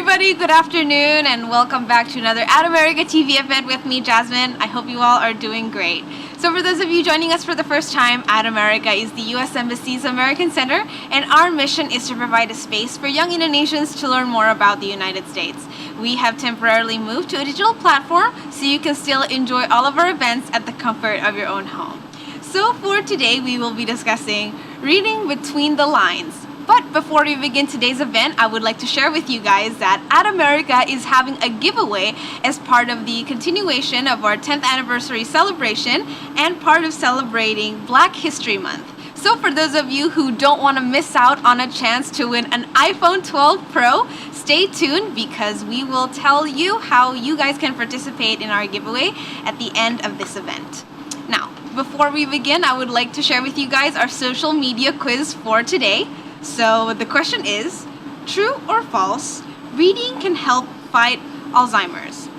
everybody, good afternoon, and welcome back to another At America TV event with me, Jasmine. I hope you all are doing great. So for those of you joining us for the first time, At America is the U.S. Embassy's American Center, and our mission is to provide a space for young Indonesians to learn more about the United States. We have temporarily moved to a digital platform so you can still enjoy all of our events at the comfort of your own home. So for today, we will be discussing reading between the lines. But before we begin today's event, I would like to share with you guys that At America is having a giveaway as part of the continuation of our 10th anniversary celebration and part of celebrating Black History Month. So for those of you who don't want to miss out on a chance to win an iPhone 12 Pro, stay tuned because we will tell you how you guys can participate in our giveaway at the end of this event. Now, before we begin, I would like to share with you guys our social media quiz for today. So the question is, true or false, reading can help fight Alzheimer's?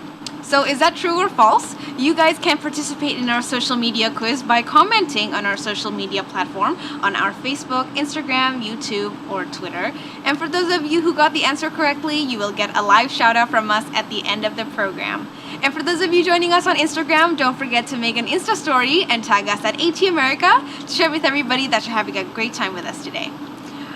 So is that true or false? You guys can participate in our social media quiz by commenting on our social media platform on our Facebook, Instagram, YouTube, or Twitter. And for those of you who got the answer correctly, you will get a live shout out from us at the end of the program. And for those of you joining us on Instagram, don't forget to make an Insta story and tag us at AT America to share with everybody that you're having a great time with us today.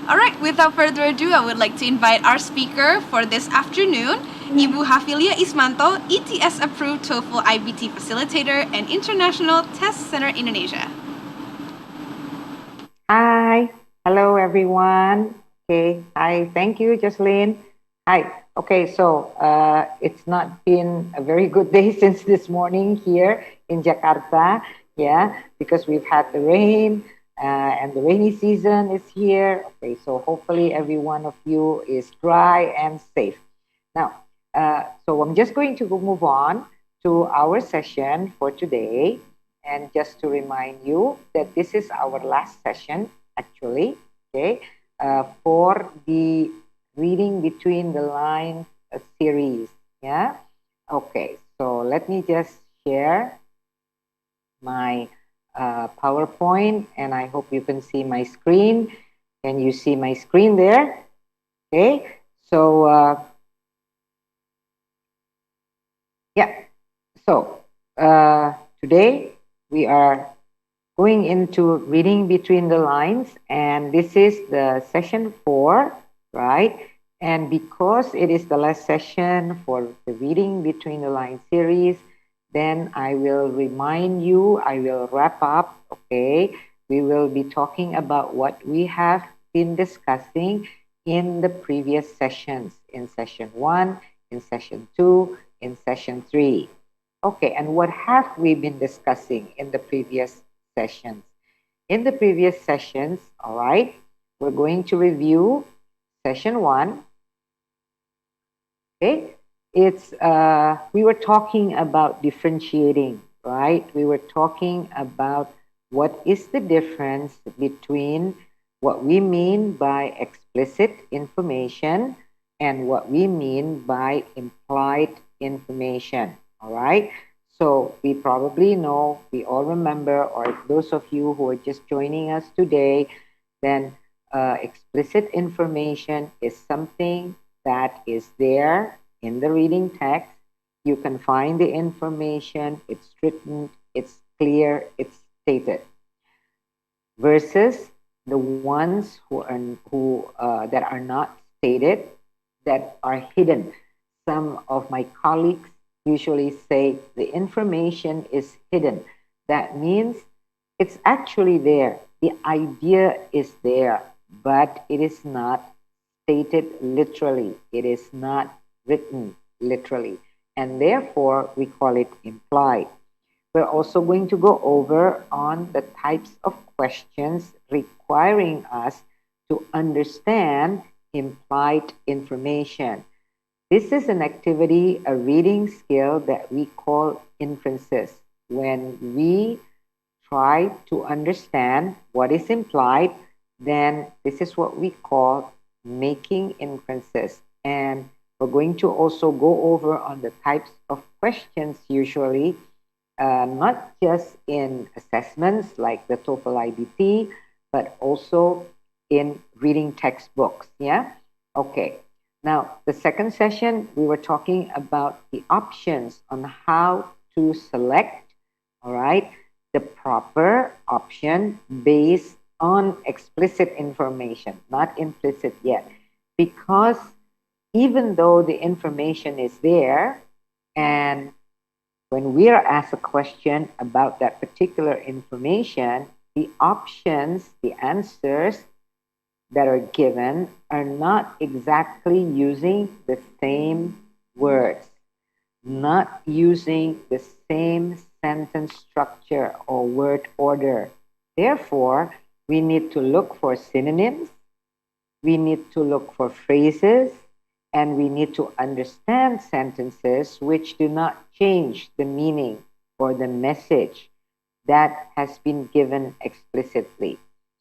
All right, without further ado, I would like to invite our speaker for this afternoon, Ibu Hafilia Ismanto, ETS-approved TOEFL IBT Facilitator and International Test Center Indonesia. Hi, hello everyone. Okay, hi, thank you, Jocelyn. Hi, okay, so it's not been a very good day since this morning here in Jakarta, yeah, because we've had the rain. And the rainy season is here. Okay, so hopefully every one of you is dry and safe. Now, so I'm just going to move on to our session for today. And just to remind you that this is our last session, actually, okay, for the Reading Between the Lines series. Yeah. Okay, so let me just share my PowerPoint, and I hope you can see my screen. Can you see my screen there? Okay, so yeah, so today we are going into Reading Between the Lines, and this is the session 4, right? And because it is the last session for the Reading Between the Lines series, then I will remind you, I will wrap up, okay? We will be talking about what we have been discussing in the previous sessions, in session 1, in session 2, in session 3. Okay, and what have we been discussing in the previous sessions? In the previous sessions, all right, we're going to review session 1, okay? It's we were talking about differentiating, right? We were talking about what is the difference between what we mean by explicit information and what we mean by implied information, all right? So we probably know, we all remember, or those of you who are just joining us today, then explicit information is something that is there in the reading text. You can find the information, it's written, it's clear, it's stated. Versus the ones that are not stated, that are hidden. Some of my colleagues usually say the information is hidden. That means it's actually there. The idea is there, but it is not stated literally. It is not written literally, and therefore we call it implied. We're also going to go over on the types of questions requiring us to understand implied information. This is an activity, a reading skill that we call inferences. When we try to understand what is implied, then this is what we call making inferences. And we're going to also go over on the types of questions usually, not just in assessments like the TOEFL IBT, but also in reading textbooks, yeah? Okay, Now, the second session, we were talking about the options on how to select, all right, the proper option based on explicit information, not implicit yet. Because even though the information is there, and when we are asked a question about that particular information, the options, the answers that are given are not exactly using the same words, not using the same sentence structure or word order. Therefore, we need to look for synonyms, we need to look for phrases, and we need to understand sentences which do not change the meaning or the message that has been given explicitly.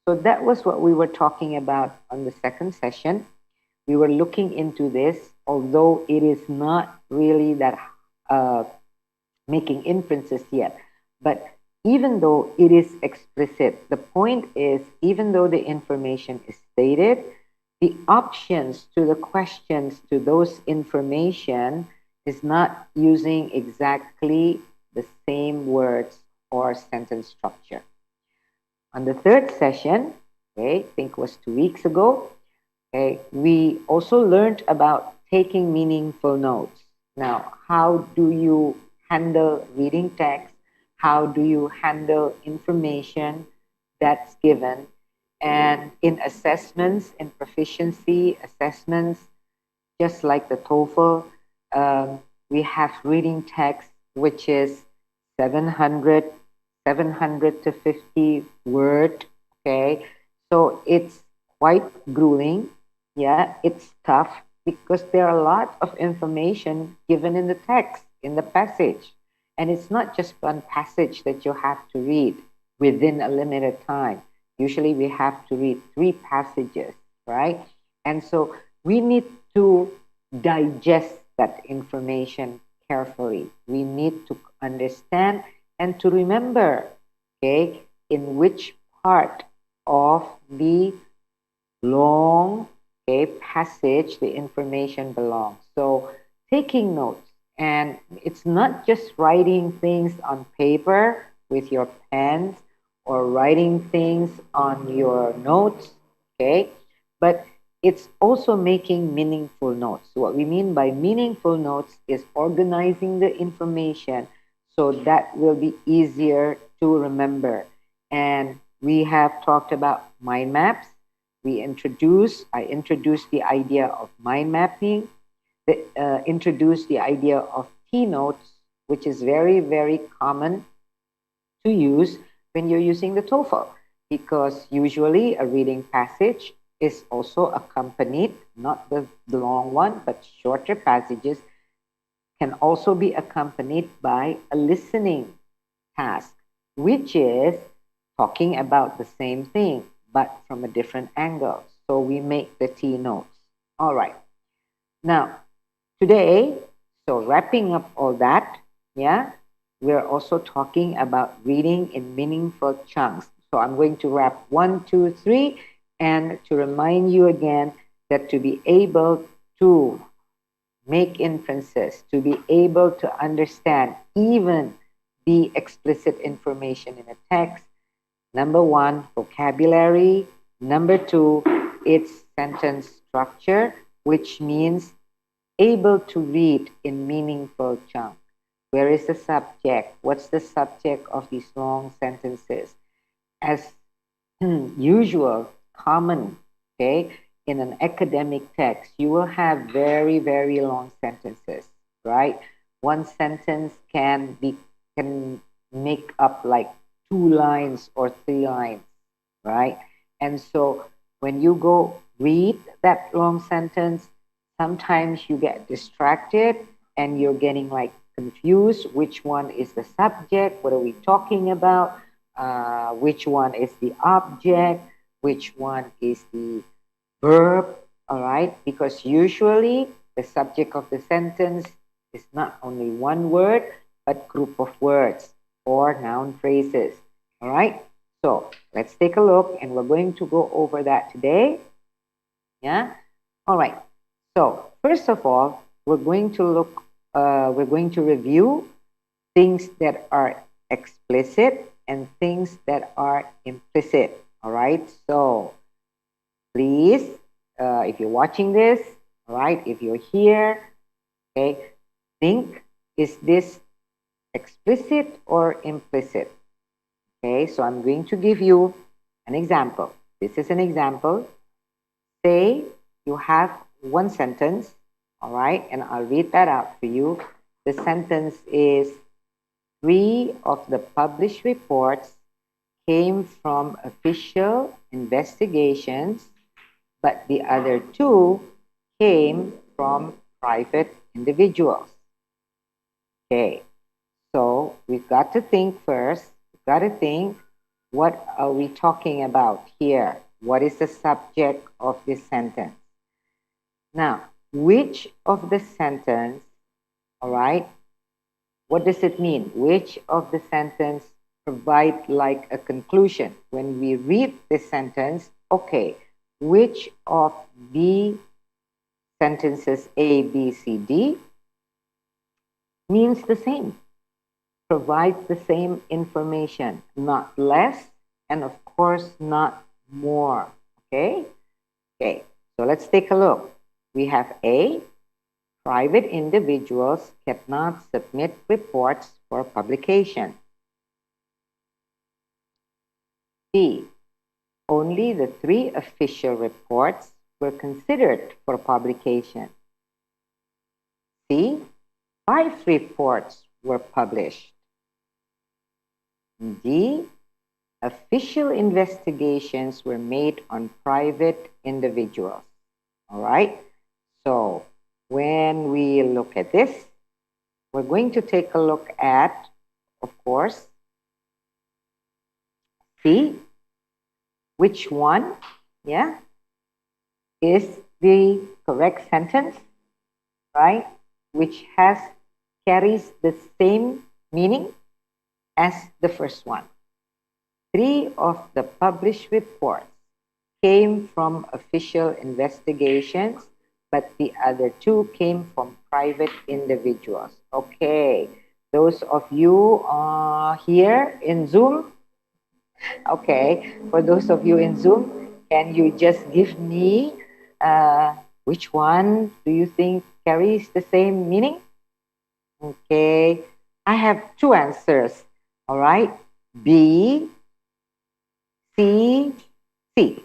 So that was what we were talking about on the second session. We were looking into this, although it is not really that uh, making inferences yet. But even though it is explicit, the point is, even though the information is stated, the options to the questions to those information is not using exactly the same words or sentence structure. On the third session, okay, I think it was 2 weeks ago, okay, we also learned about taking meaningful notes. Now, how do you handle reading text? How do you handle information that's given? And in assessments, in proficiency assessments, just like the TOEFL, we have reading text, which is 700, 700 to 50 word. Okay, so it's quite grueling. Yeah, it's tough because there are a lot of information given in the text, in the passage. And it's not just one passage that you have to read within a limited time. Usually we have to read 3 passages, right? And so we need to digest that information carefully. We need to understand and to remember, okay, in which part of the long, okay, passage the information belongs. So taking notes, and it's not just writing things on paper with your pens or writing things on your notes, okay, but it's also making meaningful notes. What we mean by meaningful notes is organizing the information so that will be easier to remember. And we have talked about mind maps. I introduced the idea of mind mapping, introduced the idea of keynotes, which is very, very common to use when you're using the TOEFL, because usually a reading passage is also accompanied, not the long one, but shorter passages can also be accompanied by a listening task, which is talking about the same thing, but from a different angle. So we make the T notes. All right. Now, today, so wrapping up all that, yeah, we're also talking about reading in meaningful chunks. So I'm going to wrap 1, 2, 3, and to remind you again that to be able to make inferences, to be able to understand even the explicit information in a text, number one, vocabulary. Number two, it's sentence structure, which means able to read in meaningful chunks. Where is the subject? What's the subject of these long sentences? As usual, common, okay, in an academic text, you will have very, very long sentences, right? One sentence can make up like 2 lines or 3 lines, right? And so when you go read that long sentence, sometimes you get distracted and you're getting like confused. Which one is the subject? What are we talking about? Which one is the object? Which one is the verb? All right, because usually the subject of the sentence is not only one word, but group of words or noun phrases. All right, so let's take a look and we're going to go over that today. Yeah, all right. So first of all, we're going to review things that are explicit and things that are implicit. All right. So please, if you're watching this, all right, if you're here, okay, think, is this explicit or implicit? Okay, so I'm going to give you an example. This is an example. Say you have one sentence, all right, and I'll read that out for you. The sentence is: three of the published reports came from official investigations, but the other two came from private individuals. Okay, so we've got to think first. We've got to think, what are we talking about here? What is the subject of this sentence? Now, which of the sentence, all right, what does it mean? Which of the sentence provide like a conclusion? When we read this sentence, okay, which of the sentences A, B, C, D means the same, provides the same information, not less, and of course, not more. Okay? Okay, so let's take a look. We have A, private individuals cannot submit reports for publication. B, only the three official reports were considered for publication. C, 5 reports were published. D, official investigations were made on private individuals. All right, so when we look at this, we're going to take a look at, of course, C, which one, yeah, is the correct sentence, right, which carries the same meaning as the first one. 3 of the published reports came from official investigations, but the other 2 came from private individuals. Okay, those of you here in Zoom, okay, for those of you in Zoom, can you just give me which one do you think carries the same meaning? Okay, I have 2 answers. All right, B, C, C.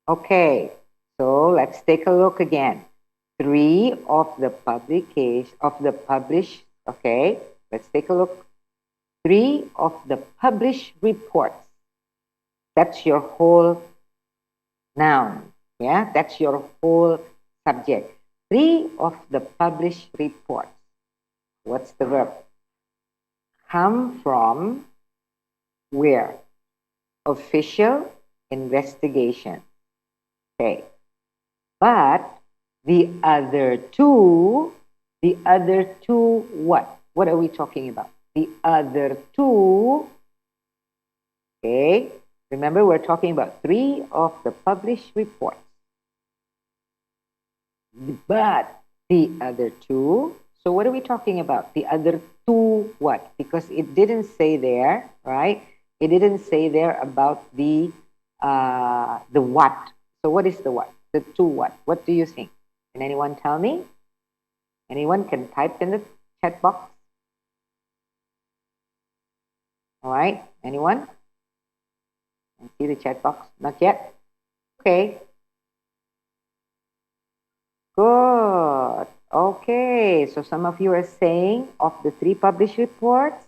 Okay, so let's take a look again. 3 of the published, okay, let's take a look. 3 of the published reports. That's your whole noun. Yeah, that's your whole subject. 3 of the published reports. What's the verb? Come from where? Official investigation. Okay. But the other 2 what? What are we talking about? The other 2, okay, remember we're talking about 3 of the published reports. But the other 2, so what are we talking about? The other 2 what? Because it didn't say there, right? It didn't say there about the what. So what is the what? The 2 what? What do you think? Can anyone tell me? Anyone can type in the chat box. All right, anyone? Can see the chat box? Not yet? Okay. Good. Okay, so some of you are saying of the 3 published reports.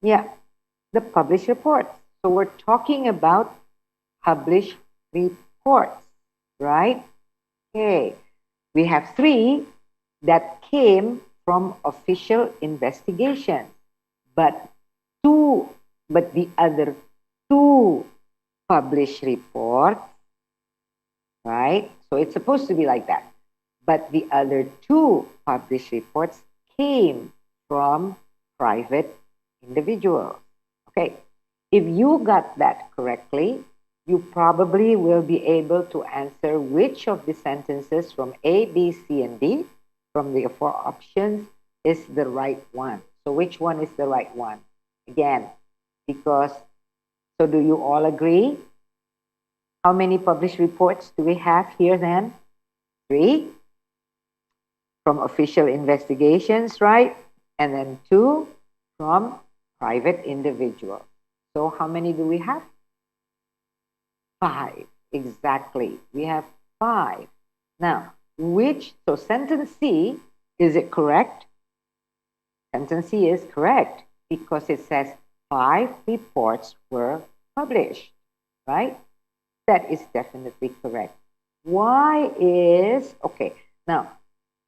Yeah, the published reports. So we're talking about published reports, right? Okay, we have 3 that came from official investigation, but the other 2 published reports, right? So it's supposed to be like that. But the other 2 published reports came from private individuals. Okay, if you got that correctly, you probably will be able to answer which of the sentences from A, B, C, and D from the four options is the right one. So which one is the right one? Again, because, so do you all agree? How many published reports do we have here then? 3 from official investigations, right? And then 2 from private individuals. So how many do we have? 5. Exactly. We have 5. Now, so sentence C, is it correct? Sentence C is correct because it says 5 reports were published, right? That is definitely correct. Now,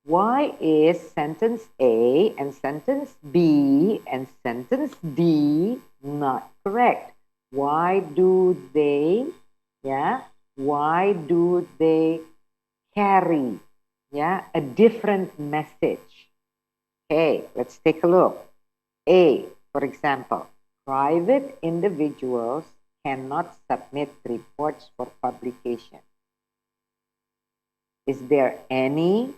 why is sentence A and sentence B and sentence D not correct? Why do they carry a different message? Okay, let's take a look. A, for example, private individuals cannot submit reports for publication. Is there any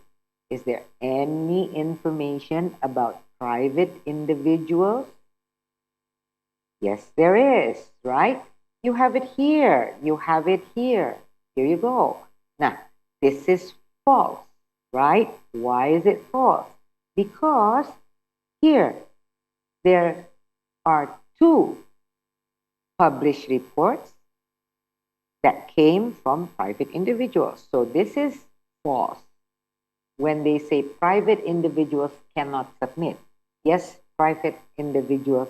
information about private individuals? Yes, there is, right? You have it here. You have it here. Here you go. Now, this is false, right? Why is it false? Because here, there are 2 published reports that came from private individuals. So this is false. When they say private individuals cannot submit, yes, private individuals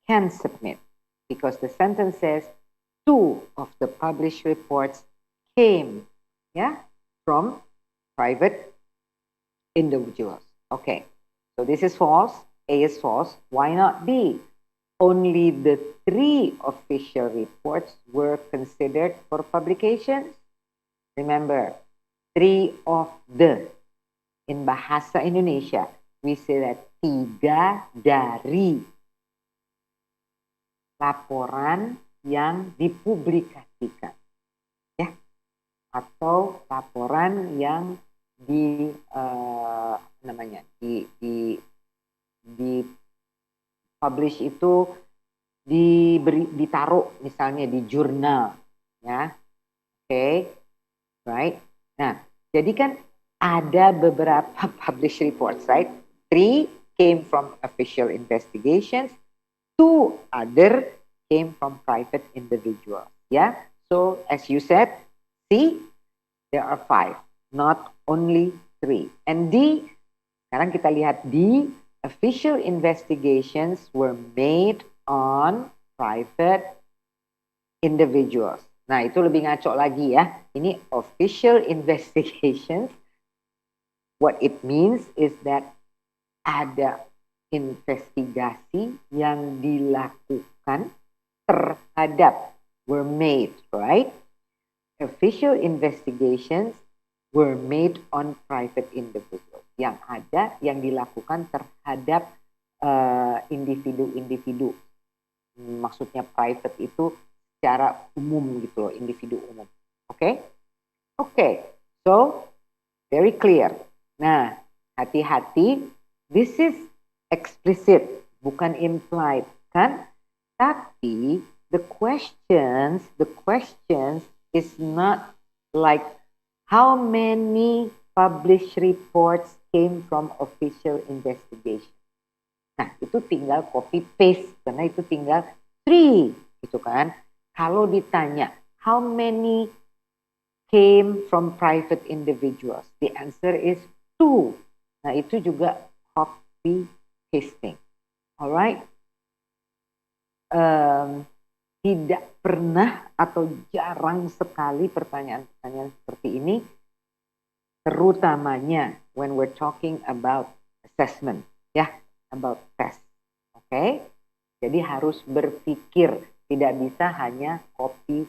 can submit because the sentence says 2 of the published reports came from private individuals. Okay, so this is false. A is false. Why not B? Only the 3 official reports were considered for publications. Remember, 3 of the. In bahasa Indonesia, we say that 3 dari laporan yang dipublikasikan, ya, atau laporan yang di publish itu ditaruh misalnya di jurnal, ya, okay, right? Nah, jadi kan ada beberapa published reports, right? 3 came from official investigations, 2 other came from private individuals. Yeah. So as you said, C, there are 5, not only 3. And D, sekarang kita lihat D, official investigations were made on private individuals. Nah, itu lebih ngaco lagi ya. Ini official investigations. What it means is that ada investigasi yang dilakukan terhadap, were made, right? Official investigations were made on private individuals. Yang ada, yang dilakukan terhadap individu-individu. Maksudnya private itu secara umum gitu loh, individu umum. Oke? Oke. So, very clear. Nah, hati-hati, this is explicit, bukan implied, kan? Tapi the questions is not like how many published reports came from official investigation. Nah, itu tinggal copy paste karena itu tinggal 3 gitu kan. Kalau ditanya how many came from private individuals, the answer is 2. Nah, itu juga copy pasting. Alright? Tidak pernah atau jarang sekali pertanyaan-pertanyaan seperti ini, terutamanya when we're talking about assessment, ya, about test. Oke? Jadi harus berpikir, tidak bisa hanya copy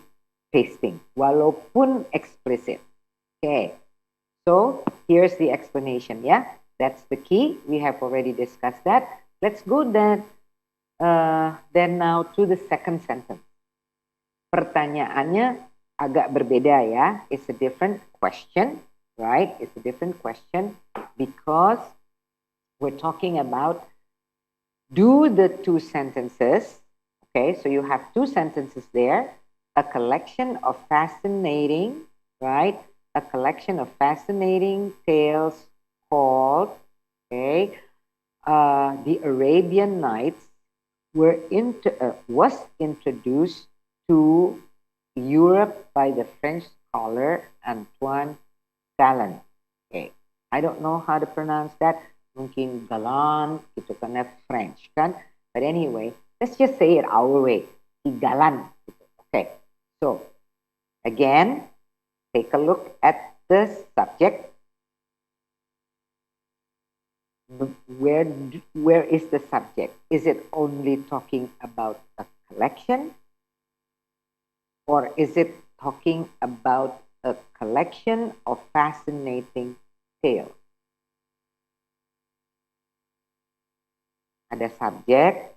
pasting, walaupun explicit. Okay, so here's the explanation. Yeah, that's the key. We have already discussed that. Let's go then now to the second sentence. pertanyaannya agak berbeda ya. It's a different question, right? It's a different question because we're talking about do the two sentences. Okay, so you have two sentences there. A collection of fascinating, right? A collection of fascinating tales called, okay, the Arabian Nights was introduced to Europe by the French scholar Antoine Galland. Okay, I don't know how to pronounce that. Mungkin Galland, gitu kan, French kan. But anyway, let's just say it our way. Si Galland. Okay, so again, take a look at the subject. Where is the subject? Is it only talking about a collection? Or is it talking about a collection of fascinating tales? Ada subject,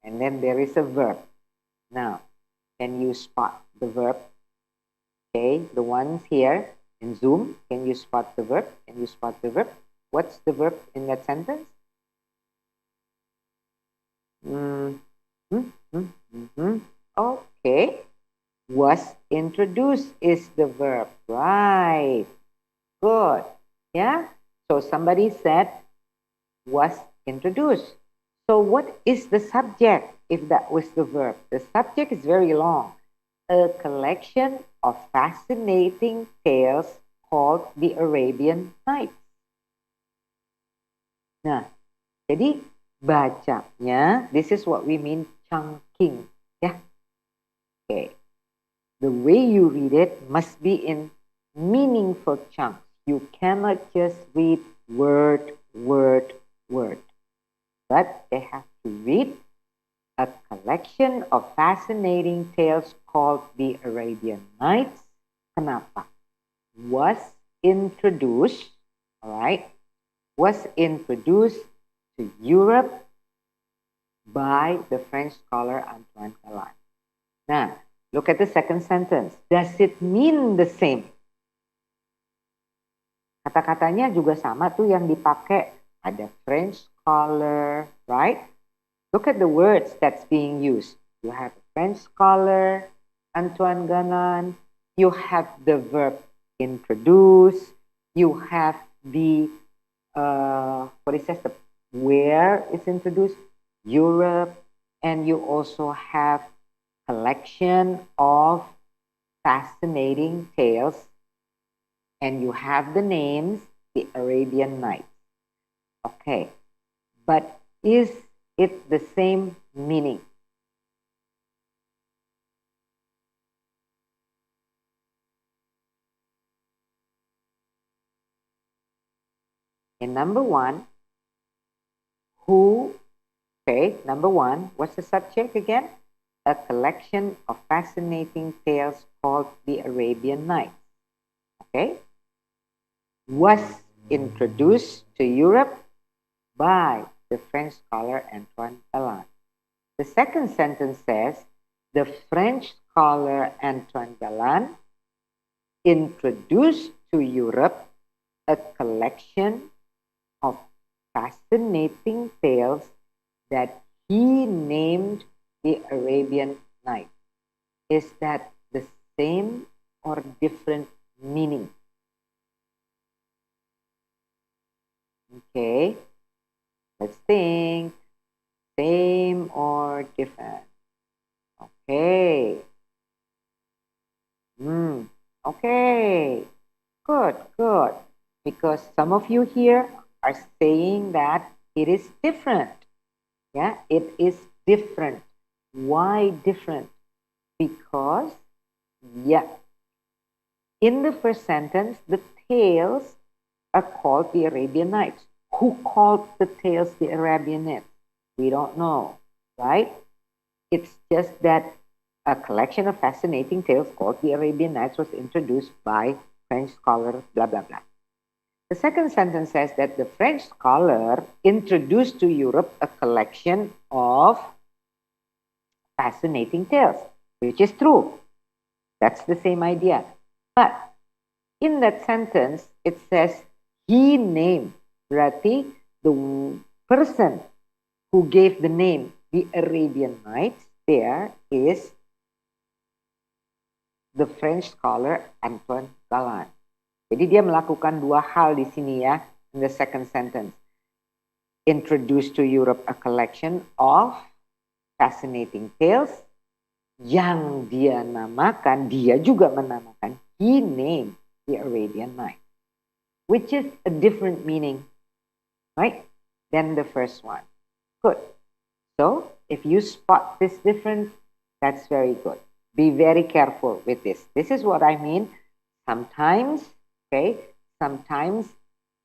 and then there is a verb. Now, can you spot the verb? Okay, the ones here in Zoom, can you spot the verb? Can you spot the verb? What's the verb in that sentence? Okay. Was introduced is the verb. Right. Good. Yeah. So somebody said was introduced. So what is the subject if that was the verb? The subject is very long. A collection of fascinating tales called the Arabian Nights. Nah, jadi bacanya, this is what we mean chunking. Yeah. Okay. The way you read it must be in meaningful chunks. You cannot just read word, word, word. But they have to read a collection of fascinating tales called the Arabian Nights. Kenapa? Was introduced, all right, was introduced to Europe by the French scholar Antoine Galland. Now, look at the second sentence. Does it mean the same? Kata-katanya juga sama tuh yang dipakai. Ada French scholar, right? Look at the words that's being used. You have a French scholar, Antoine Galland. You have the verb introduce. You have the, what it says, the where it's introduced, Europe. And you also have collection of fascinating tales, and you have the names, the Arabian Nights. Okay, but is it the same meaning? In number one, number one, what's the subject again? A collection of fascinating tales called the Arabian Nights. Okay? Was introduced to Europe by the French scholar Antoine Galland. The second sentence says, the French scholar Antoine Galland introduced to Europe a collection of fascinating tales that he named the Arabian Nights. Is that the same or different meaning? Okay, let's think. Same or different? Okay. Okay. Good, good. Because some of you here are saying that it is different. Yeah, it is different. Why different? Because, yeah, in the first sentence, the tales are called the Arabian Nights. Who called the tales the Arabian Nights? We don't know, right? It's just that a collection of fascinating tales called the Arabian Nights was introduced by French scholar, blah, blah, blah. The second sentence says that the French scholar introduced to Europe a collection of fascinating tales, which is true. That's the same idea. But in that sentence, it says he named. Berarti the person who gave the name, the Arabian Nights, there is the French scholar Antoine Galland. Jadi dia melakukan dua hal di sini ya, in the second sentence. Introduce to Europe a collection of fascinating tales yang dia namakan, dia juga menamakan, he named the Arabian Nights, which is a different meaning, right, than the first one. Good. So, if you spot this difference, that's very good. Be very careful with this. This is what I mean. Sometimes, okay, sometimes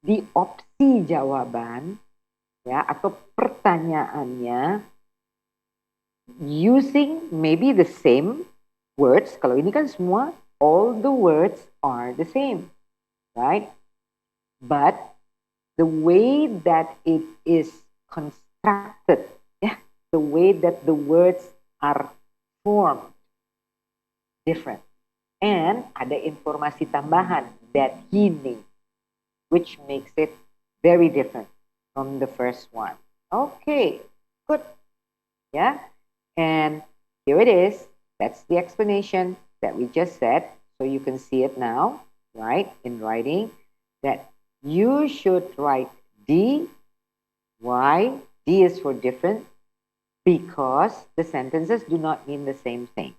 the opsi jawaban, ya, atau pertanyaannya using maybe the same words. Kalau ini kan semua, all the words are the same, right? But the way that it is constructed, yeah, the way that the words are formed, different. And ada informasi tambahan that he named, which makes it very different from the first one. Okay, good. Yeah, and here it is. That's the explanation that we just said. So you can see it now, right, in writing, that you should write D. Why? D is for different, because the sentences do not mean the same thing.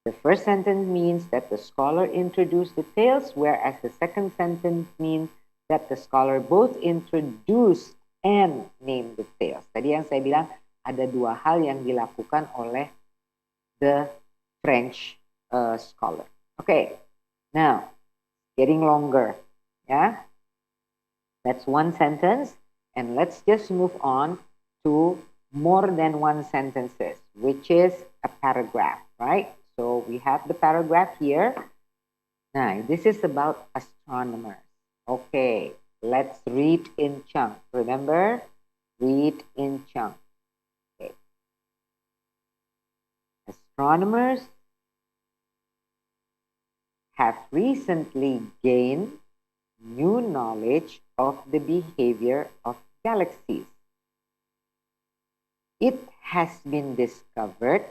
The first sentence means that the scholar introduced the tales, whereas the second sentence means that the scholar both introduced and named the tales. Tadi yang saya bilang, ada dua hal yang dilakukan oleh the French scholar. Okay, now, getting longer. Yeah, that's one sentence. And let's just move on to more than one sentences, which is a paragraph, right? So we have the paragraph here. Now, this is about astronomers. Okay, let's read in chunks. Remember, read in chunks. Okay. Astronomers have recently gained new knowledge of the behavior of galaxies. It has been discovered.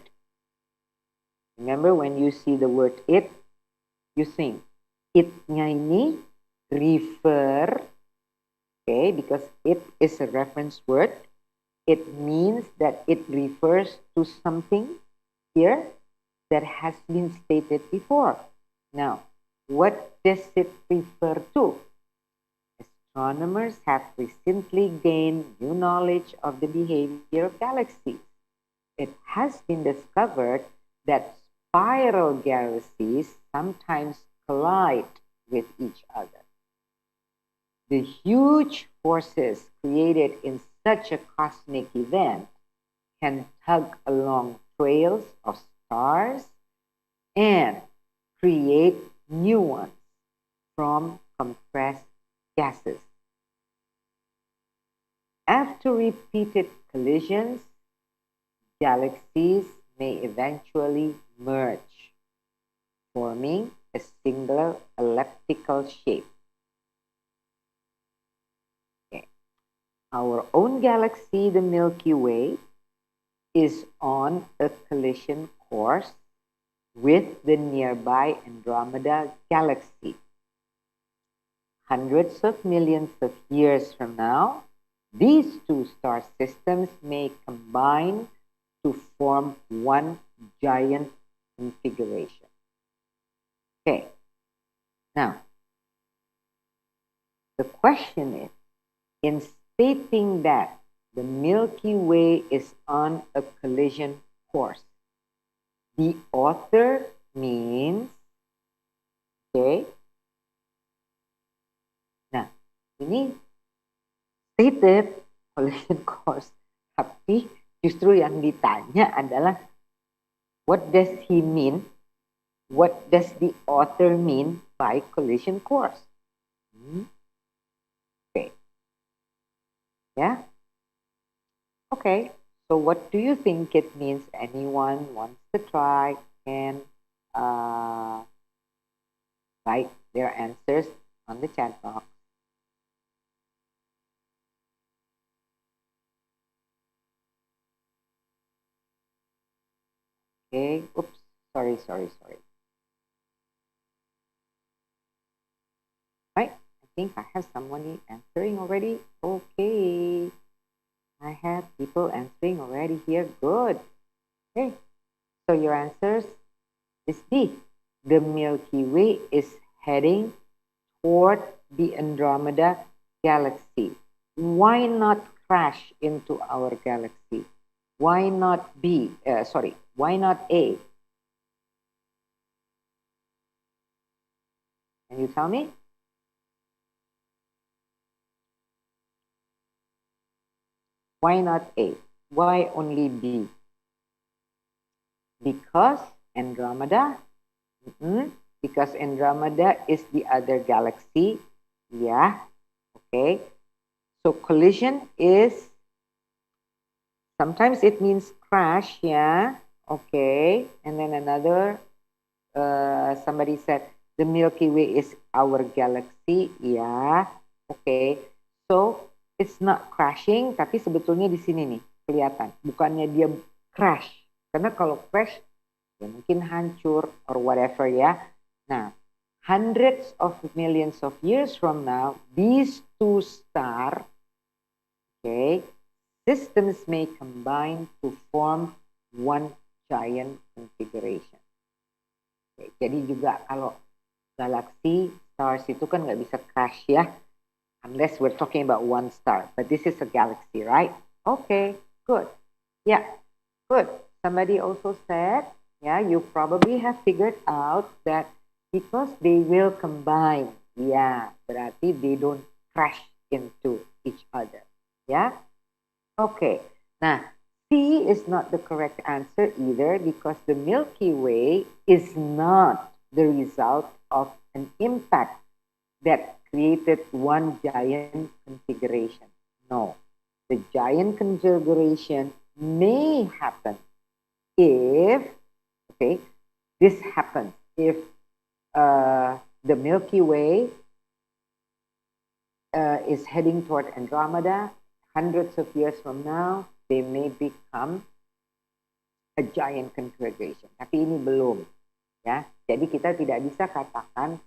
Remember, when you see the word it, you think it-nya ini refer, okay, because it is a reference word. It means that it refers to something here that has been stated before. Now, what does it refer to? Astronomers have recently gained new knowledge of the behavior of galaxies. It has been discovered that spiral galaxies sometimes collide with each other. The huge forces created in such a cosmic event can tug along trails of stars and create new ones from compressed gases. After repeated collisions, galaxies may eventually merge, forming a singular elliptical shape. Okay. Our own galaxy, the Milky Way, is on a collision course with the nearby Andromeda galaxy. Hundreds of millions of years from now, these two star systems may combine to form one giant configuration. Okay, now, the question is, in stating that the Milky Way is on a collision course, the author means, okay, nah, ini stated collision course, tapi justru yang ditanya adalah what does he mean? What does the author mean by collision course? Okay. Yeah? Okay. So what do you think it means? Anyone wants to try and write their answers on the chat box. Okay, oops, sorry. Right, I think I have someone answering already. Okay, I have people answering already here. Good. Okay, so your answers is D. The Milky Way is heading toward the Andromeda galaxy. Why not crash into our galaxy? Why not B? Why not A? Can you tell me? Why not A? Why only B? Because Andromeda. Because Andromeda is the other galaxy. Yeah. Okay. So collision is, sometimes it means crash. Yeah. Okay. And then another, somebody said the Milky Way is our galaxy. Yeah. Okay. So it's not crashing, tapi sebetulnya di sini nih kelihatan. Bukannya dia crash. Karena kalau crash ya mungkin hancur or whatever ya. Nah, hundreds of millions of years from now, these two stars, okay, systems may combine to form one giant configuration. Okay, jadi juga kalau galaksi stars itu kan nggak bisa crash ya, unless we're talking about one star. But this is a galaxy, right? Okay, good. Yeah, good. Somebody also said, yeah, you probably have figured out that because they will combine, yeah, berarti they don't crash into each other. Yeah? Okay. Now, C is not the correct answer either because the Milky Way is not the result of an impact that created one giant configuration. No. The giant configuration may happen if, okay, this happens if the Milky Way is heading toward Andromeda. Hundreds of years from now, they may become a giant configuration. Tapi ini belum, ya. Jadi kita tidak bisa katakan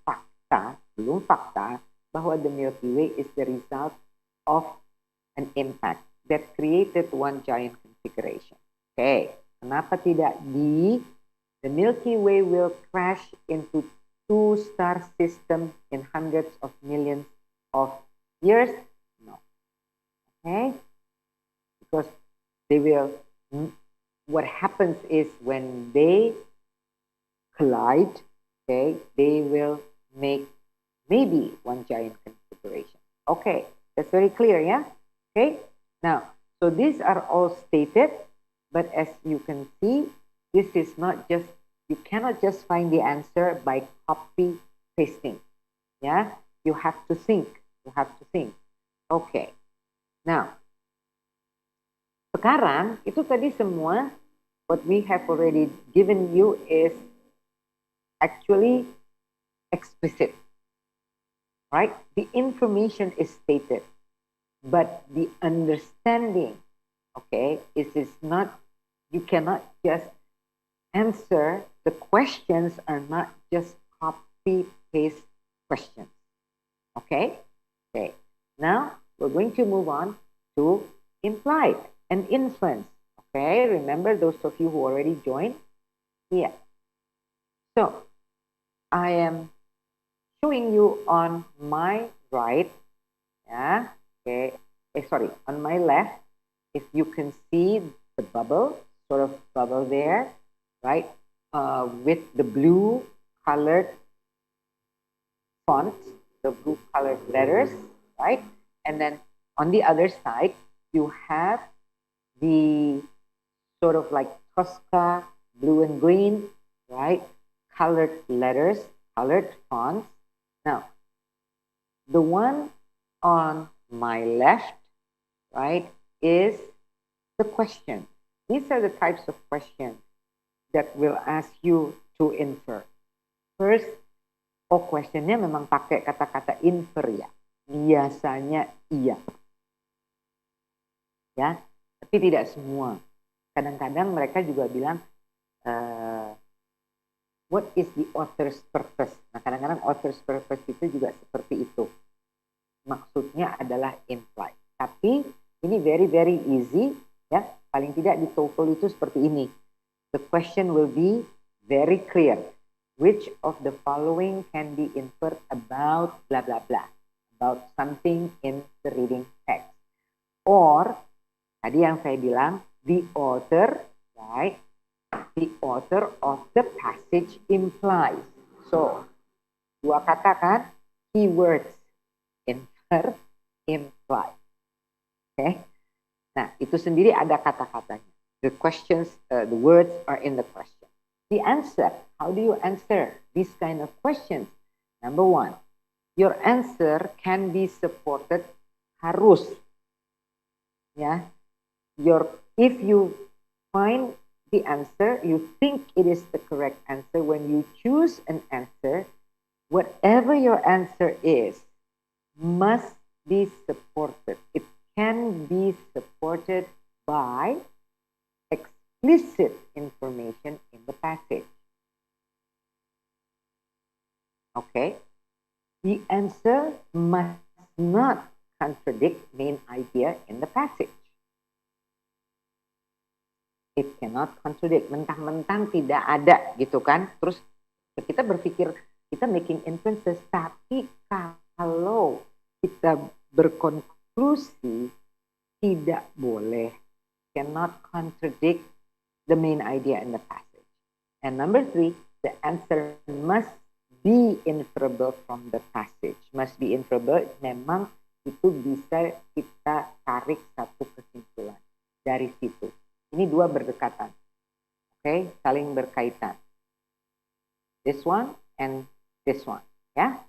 belum fakta, bahwa the Milky Way is the result of an impact that created one giant configuration. Okay, kenapa tidak the Milky Way will crash into two-star system in hundreds of millions of years? No. Okay, because they will, what happens is when they collide, okay, they will make maybe one giant configuration. Okay, that's very clear, yeah? Okay, now, so these are all stated, but as you can see, this is not just, you cannot just find the answer by copy pasting, yeah? You have to think, Okay, now, sekarang itu tadi semua what we have already given you is actually explicit, right? The information is stated, but the understanding, okay, is not, you cannot just answer, the questions are not just copy paste questions, okay? Okay, now we're going to move on to implied and inference, okay? Remember those of you who already joined? Yeah. So, I am showing you on my right, yeah, okay, sorry, on my left, if you can see the bubble, sort of bubble there, right, with the blue colored font, the blue colored letters, right, and then on the other side, you have the sort of like Tosca blue and green, right, colored letters, colored fonts. Now, the one on my left, right, is the question. These are the types of questions that will ask you to infer. First, questionnya memang pakai kata-kata infer ya. Biasanya iya. Ya, tapi tidak semua. Kadang-kadang mereka juga bilang, what is the author's purpose? Nah, kadang-kadang author's purpose itu juga seperti itu. Maksudnya adalah imply. Tapi ini very very easy ya. Paling tidak di TOEFL itu seperti ini. The question will be very clear. Which of the following can be inferred about blah blah blah, about something in the reading text? Or tadi yang saya bilang, the author, right? The author of the passage implies. So, dua kata kan? Keywords. Infer, imply. Okay? Nah, itu sendiri ada kata-katanya. The questions, the words are in the question. The answer, how do you answer this kind of questions? Number one, your answer can be supported harus. Ya, if you find the answer, you think it is the correct answer. When you choose an answer, whatever your answer is, must be supported. It can be supported by explicit information in the passage. Okay? The answer must not contradict main idea in the passage. It cannot contradict. Mentang-mentang tidak ada gitu kan. Terus kita berpikir, kita making inferences. Tapi kalau kita berkonklusi, tidak boleh. Cannot contradict the main idea in the passage. And number three, the answer must be inferable from the passage. Must be inferable, memang itu bisa kita tarik satu kesimpulan dari situ. Ini dua berdekatan. Okay, saling berkaitan. This one and this one. Yeah,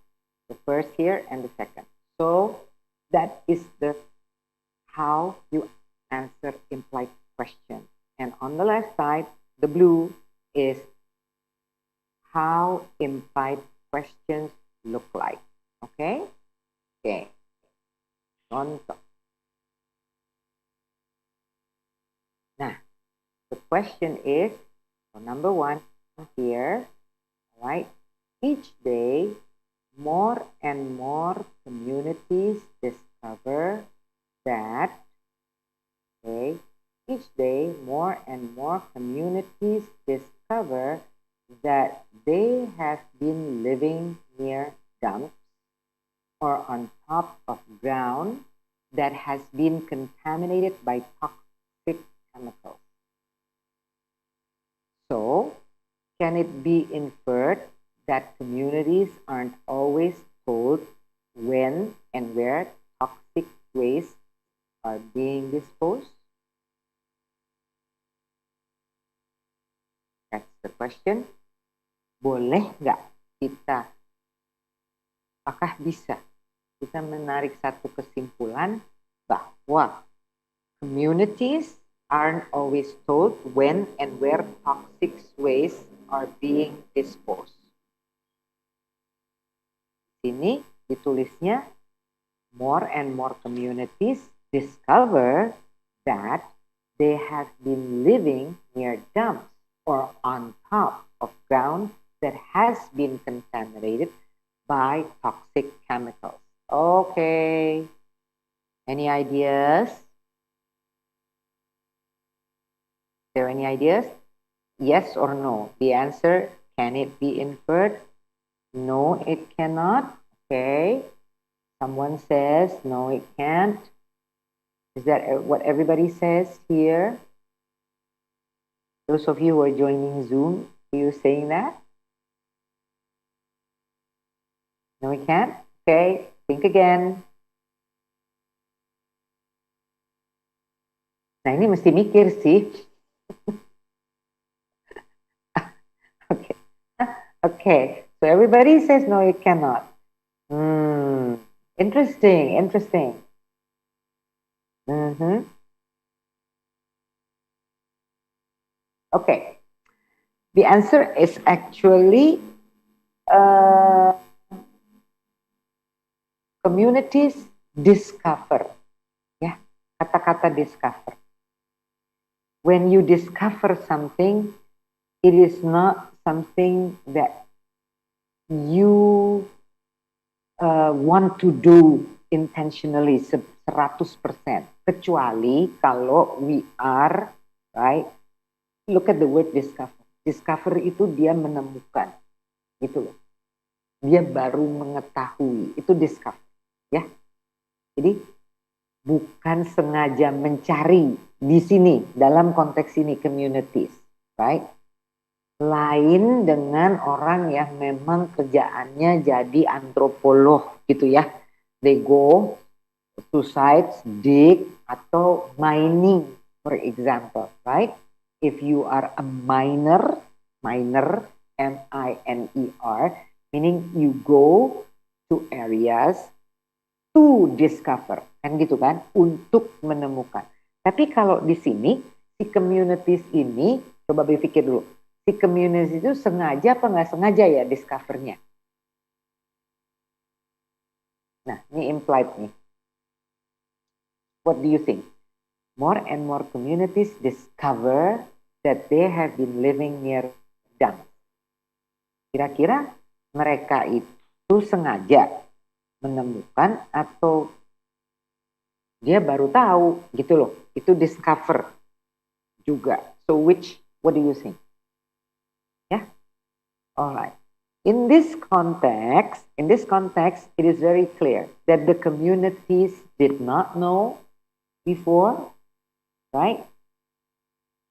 the first here and the second. So that is the how you answer implied question. And on the left side, the blue is how implied questions look like. Okay? Okay. Contoh. Nah, the question is, so number one here, right? Each day, more and more communities discover that, okay, each day, more and more communities discover that they have been living near dumps or on top of ground that has been contaminated by toxic chemicals. So, can it be inferred that communities aren't always told when and where toxic waste are being disposed? That's the question. Boleh nggak kita, apakah bisa kita menarik satu kesimpulan bahwa communities aren't always told when and where toxic waste are being disposed. Sini ditulisnya, more and more communities discover that they have been living near dumps or on top of ground that has been contaminated by toxic chemicals. Okay. Any ideas? Is there any ideas? Yes or no? The answer, can it be inferred? No, it cannot. Okay. Someone says, no, it can't. Is that what everybody says here? Those of you who are joining Zoom, are you saying that? No, we can't? Okay, think again. Nah, ini mesti mikir sih. Okay. Okay, so everybody says no, it cannot. Interesting, interesting. Okay. The answer is actually uh, communities discover. Ya, kata-kata discover. When you discover something, it is not something that you want to do intentionally 100%. Kecuali kalau we are, right, look at the word discover. Discover itu dia menemukan, gitu loh. Dia baru mengetahui, itu discover, ya. Jadi bukan sengaja mencari di sini dalam konteks ini communities, right? Lain dengan orang yang memang kerjaannya jadi antropolog gitu ya. They go to sites, dig atau mining for example, right? If you are a miner, M-I-N-E-R, meaning you go to areas to discover, kan gitu kan, untuk menemukan. Tapi kalau di sini, si communities ini, coba berpikir dulu, si communities itu sengaja apa nggak sengaja ya discovernya? Nah, ini implied nih. What do you think? More and more communities discover that they have been living near dumps. Kira-kira mereka itu sengaja menemukan atau dia baru tahu gitu loh. Itu discover juga. So what do you think? Yeah? Alright. In this context, it is very clear that the communities did not know before, right?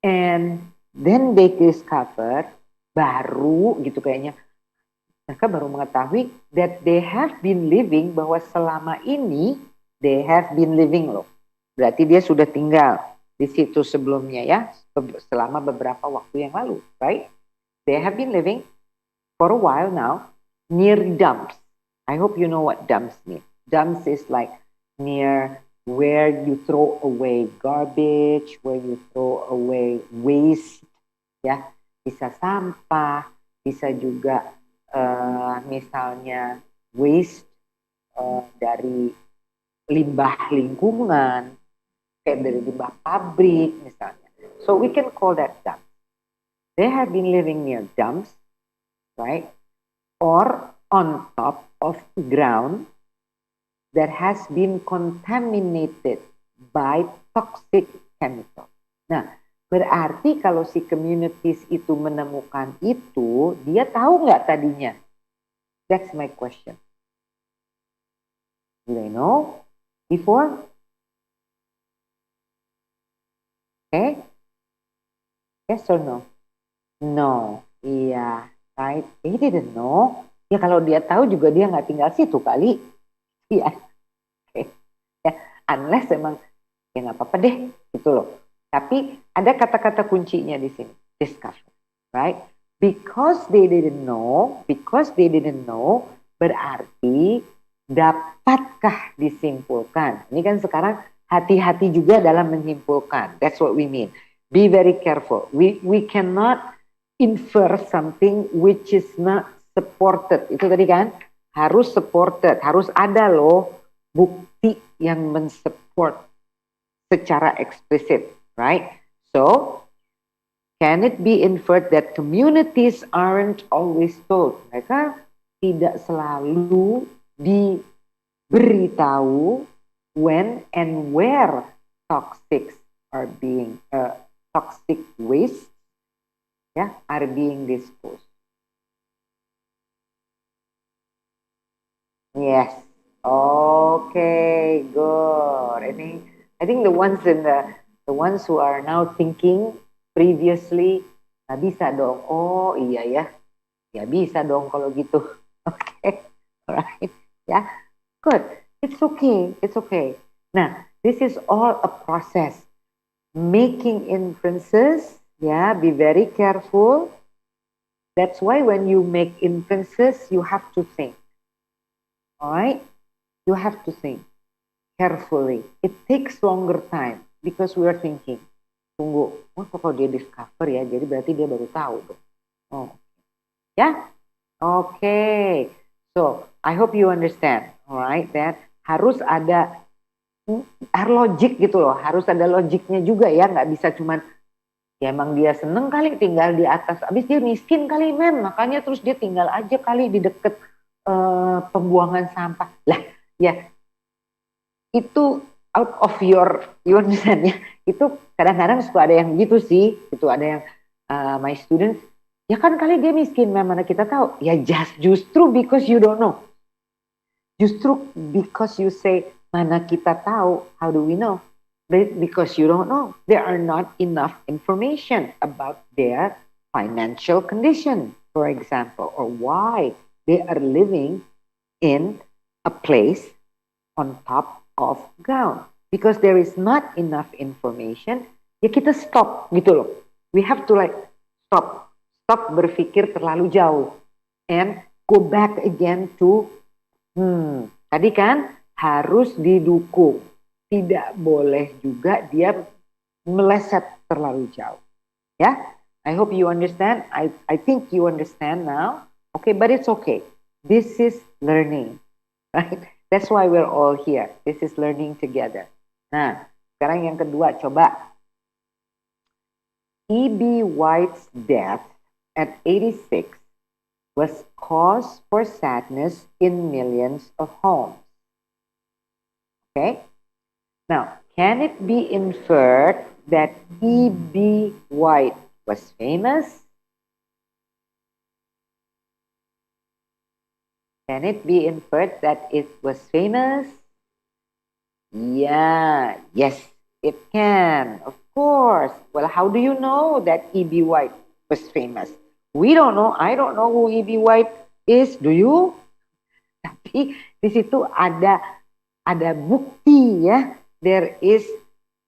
And then they discover, baru gitu kayaknya, mereka baru mengetahui that they have been living, bahwa selama ini they have been living loh. Berarti dia sudah tinggal di situ sebelumnya ya, selama beberapa waktu yang lalu, right? They have been living for a while now near dumps. I hope you know what dumps mean. Dumps is like near where you throw away garbage, where you throw away waste, ya, bisa sampah, bisa juga misalnya waste dari limbah lingkungan, kayak dari limbah pabrik misalnya. So we can call that dump. They have been living near dumps, right? Or on top of ground that has been contaminated by toxic chemicals. Nah, berarti kalau si communities itu menemukan itu, dia tahu nggak tadinya? That's my question. Do they know before? Okay? Yes or no? No. Iya, right? He didn't know. Ya kalau dia tahu juga dia nggak tinggal situ kali. Iya. Okay. Ya, unless emang ya nggak apa-apa deh, gitu loh. Tapi ada kata-kata kuncinya di sini, discover, right? Because they didn't know, berarti dapatkah disimpulkan? Ini kan sekarang hati-hati juga dalam menyimpulkan. That's what we mean. Be very careful. We cannot infer something which is not supported. Itu tadi kan, harus supported, harus ada loh bukti yang mensupport secara eksplisit, right? So, can it be inferred that communities aren't always told? Mereka tidak selalu diberitahu when and where toxic waste are being disposed. Yes. Okay, good. I think the ones who are now thinking previously, nggak bisa dong. Oh iya ya, ya bisa dong kalau gitu. Okay, alright, ya, good. It's okay. Nah, this is all a process. Making inferences, ya, be very careful. That's why when you make inferences, you have to think. Alright, you have to think carefully. It takes longer time because we are thinking. Tunggu, oh kalau dia discover ya, jadi berarti dia baru tahu dong. Oh, yeah. Okay. So I hope you understand, alright, that harus ada logik gitu loh, harus ada logiknya juga ya, nggak bisa cuman ya emang dia seneng kali tinggal di atas, abis dia miskin kali mem, makanya terus dia tinggal aja kali di deket pembuangan sampah. Lah, ya itu out of your, you understand ya, itu kadang-kadang suka ada yang gitu sih, itu ada yang my students, ya kan kali dia miskin, mana kita tahu, ya justru because you don't know, justru because you say mana kita tahu, how do we know? Because you don't know, there are not enough information about their financial condition, for example, or why they are living in a place on top of ground. Because there is not enough information, ya kita stop gitu loh. We have to like stop berpikir terlalu jauh and go back again to tadi kan harus didukung. Tidak boleh juga dia meleset terlalu jauh. Ya, I hope you understand. I think you understand now. Okay, but it's okay. This is learning, right? That's why we're all here. This is learning together. Nah, sekarang yang kedua, coba. E.B. White's death at 86 was cause for sadness in millions of homes. Okay? Now, can it be inferred that E.B. White was famous? Can it be inferred that it was famous? Yeah, yes, it can, of course. Well, how do you know that E.B. White was famous? We don't know. I don't know who E.B. White is. Do you? Tapi di situ ada bukti ya. There is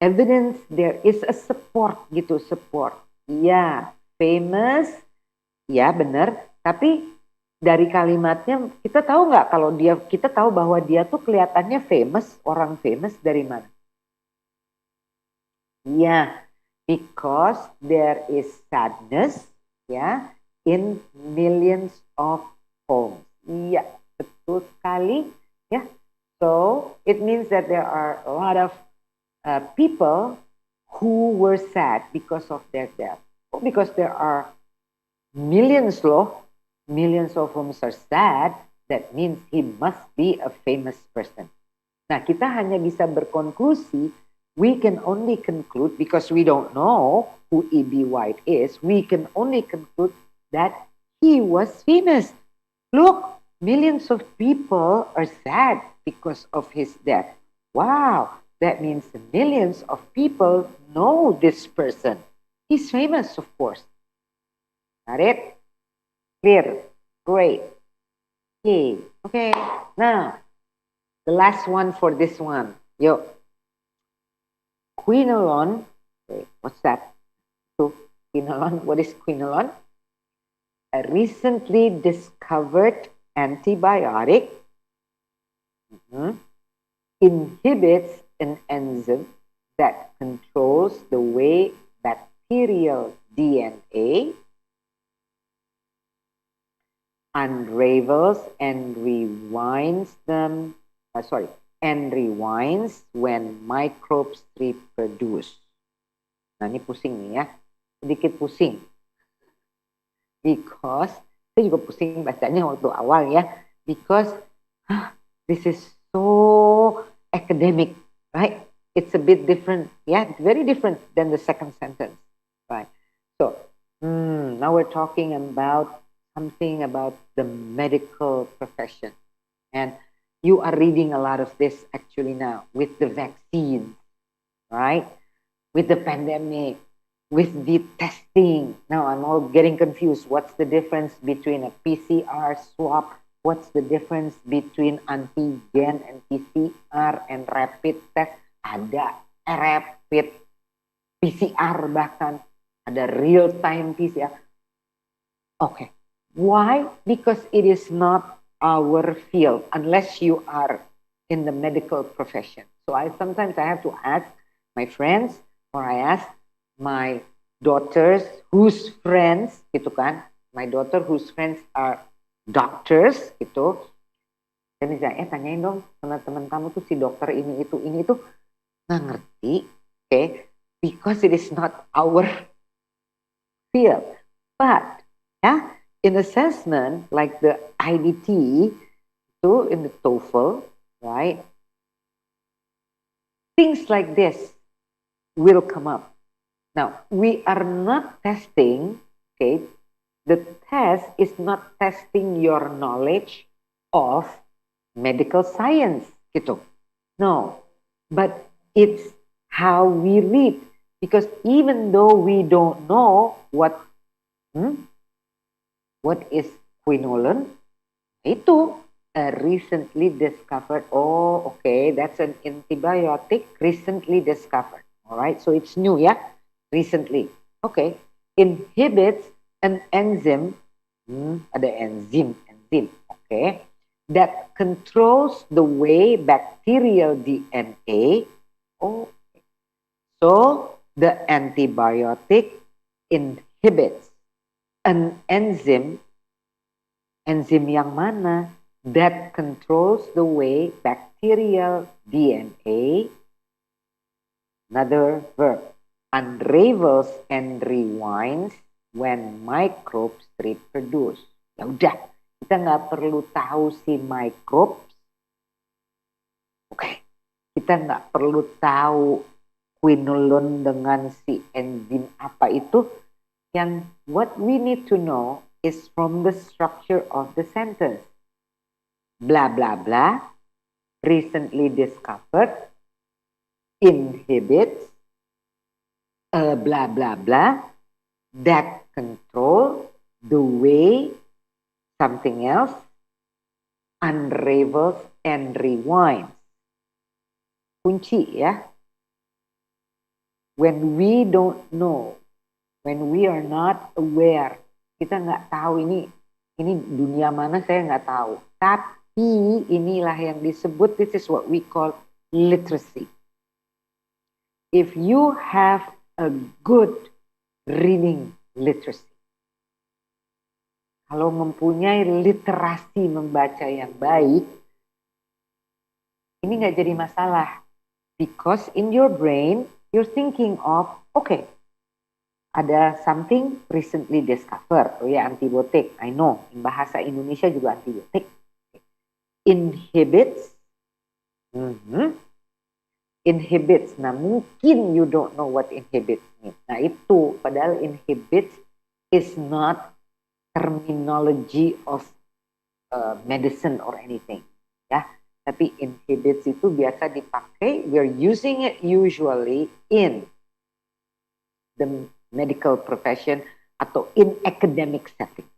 evidence, there is a support gitu, support. Ya, famous. Ya, benar. Tapi dari kalimatnya kita tahu nggak kalau kita tahu bahwa dia tuh kelihatannya famous, orang famous dari mana? Ya, because there is sadness ya in millions of homes. Iya, betul sekali ya. So it means that there are a lot of people who were sad because of their death. Oh, because there are millions loh, millions of homes are sad, that means he must be a famous person. Nah, kita hanya bisa berkonklusi, we can only conclude, because we don't know who E.B. White is, we can only conclude that he was famous. Look, millions of people are sad because of his death. Wow, that means millions of people know this person. He's famous, of course. Got it? Clear? Great. Okay. Now, the last one for this one. Yo. Quinolone. Wait, what's that? So, quinolone. What is quinolone? A recently discovered antibiotic inhibits an enzyme that controls the way bacterial DNA unravels and rewinds when microbes reproduce. Nah, ini pusing nih ya. Sedikit pusing. Because, saya juga pusing bacanya waktu awal ya. Because, this is so academic, right? It's a bit different. Yeah, it's very different than the second sentence, right? So, now we're talking about something about the medical profession. And you are reading a lot of this actually now with the vaccine, right? With the pandemic, with the testing. Now I'm all getting confused. What's the difference between a PCR swab? What's the difference between antigen and PCR and rapid test? Ada rapid PCR bahkan. Ada real-time PCR. Okay. Why? Because it is not our field unless you are in the medical profession. So sometimes I have to ask my friends or I ask my daughters whose friends gitu kan, my daughter whose friends are doctors gitu, dan misalnya tanyain dong teman-teman kamu tuh si dokter ini itu nggak ngerti, okay, because it is not our field. But yeah, in assessment like the IDT itu in the TOEFL, right? Things like this will come up. Now, we are not testing, okay, the test is not testing your knowledge of medical science, gitu. No, but it's how we read. Because even though we don't know what is quinolone, itu recently discovered. Oh, okay, that's an antibiotic recently discovered. All right, so it's new, yeah, recently. Okay, inhibits an enzyme. Ada enzim, okay, that controls the way bacterial DNA. Oh, so the antibiotic inhibits an enzyme yang mana that controls the way bacterial DNA, another verb, unravels and rewinds when microbes reproduce. Ya udah, kita nggak perlu tahu si microbes. Oke, kita nggak perlu tahu quinolone dengan si enzim apa itu. Yang what we need to know is from the structure of the sentence. Blah, blah, blah, recently discovered, inhibits, blah, blah, blah, that control the way something else unravels and rewinds. Kunci ya. When we don't know, when we are not aware, kita nggak tahu ini dunia mana saya nggak tahu. Tapi inilah yang disebut, this is what we call literacy. If you have a good reading literacy, kalau mempunyai literasi membaca yang baik, ini nggak jadi masalah. Because in your brain, you're thinking of, okay, ada something recently discovered. Oh ya, antibiotik. I know. In bahasa Indonesia juga antibiotik. Inhibits. Inhibits. Nah, mungkin you don't know what inhibits means. Nah, itu. Padahal inhibits is not terminology of medicine or anything. Ya. Tapi inhibits itu biasa dipakai. We're using it usually in the medical profession atau in academic setting.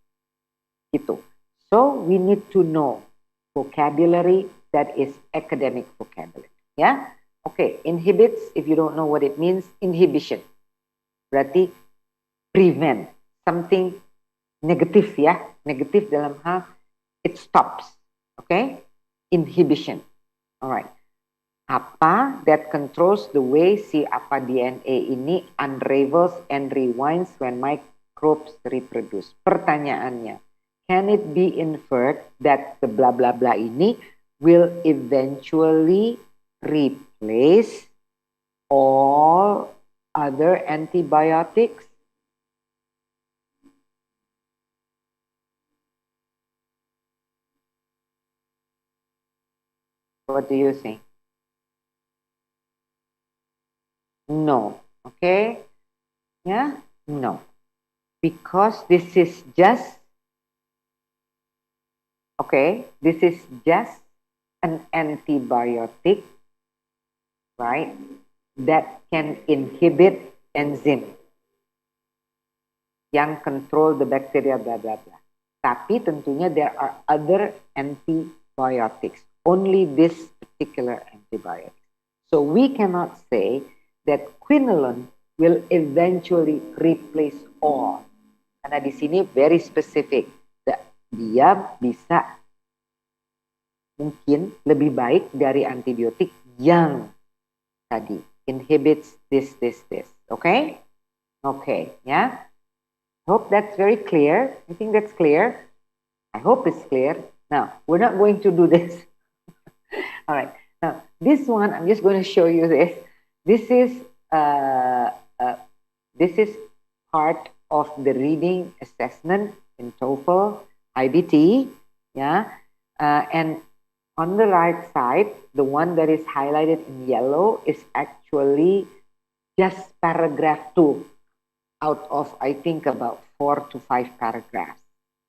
Gitu. So we need to know vocabulary that is academic vocabulary. Ya, okay. Inhibits, if you don't know what it means, inhibition. Berarti prevent something negatif ya, negatif dalam hal it stops. Okay, inhibition. Alright. Apa that controls the way si apa DNA ini unravels and rewinds when microbes reproduce. Pertanyaannya, can it be inferred that the blah blah blah ini will eventually replace all other antibiotics? What do you think? No. Okay? Yeah? No. Because this is just, okay, this is just an antibiotic, right, that can inhibit enzyme yang control the bacteria, blah, blah, blah. Tapi tentunya there are other antibiotics. Only this particular antibiotic. So we cannot say that quinolone will eventually replace all. Karena di sini very specific. Dia bisa mungkin lebih baik dari antibiotik yang tadi inhibits this. Okay? Okay, ya. Hope that's very clear. I think that's clear. I hope it's clear. Now, we're not going to do this. All right. Now, this one, I'm just going to show you this. This is uh, uh, this is part of the reading assessment in TOEFL, IBT. Yeah. And on the right side, the one that is highlighted in yellow is actually just paragraph 2 out of I think about 4 to 5 paragraphs.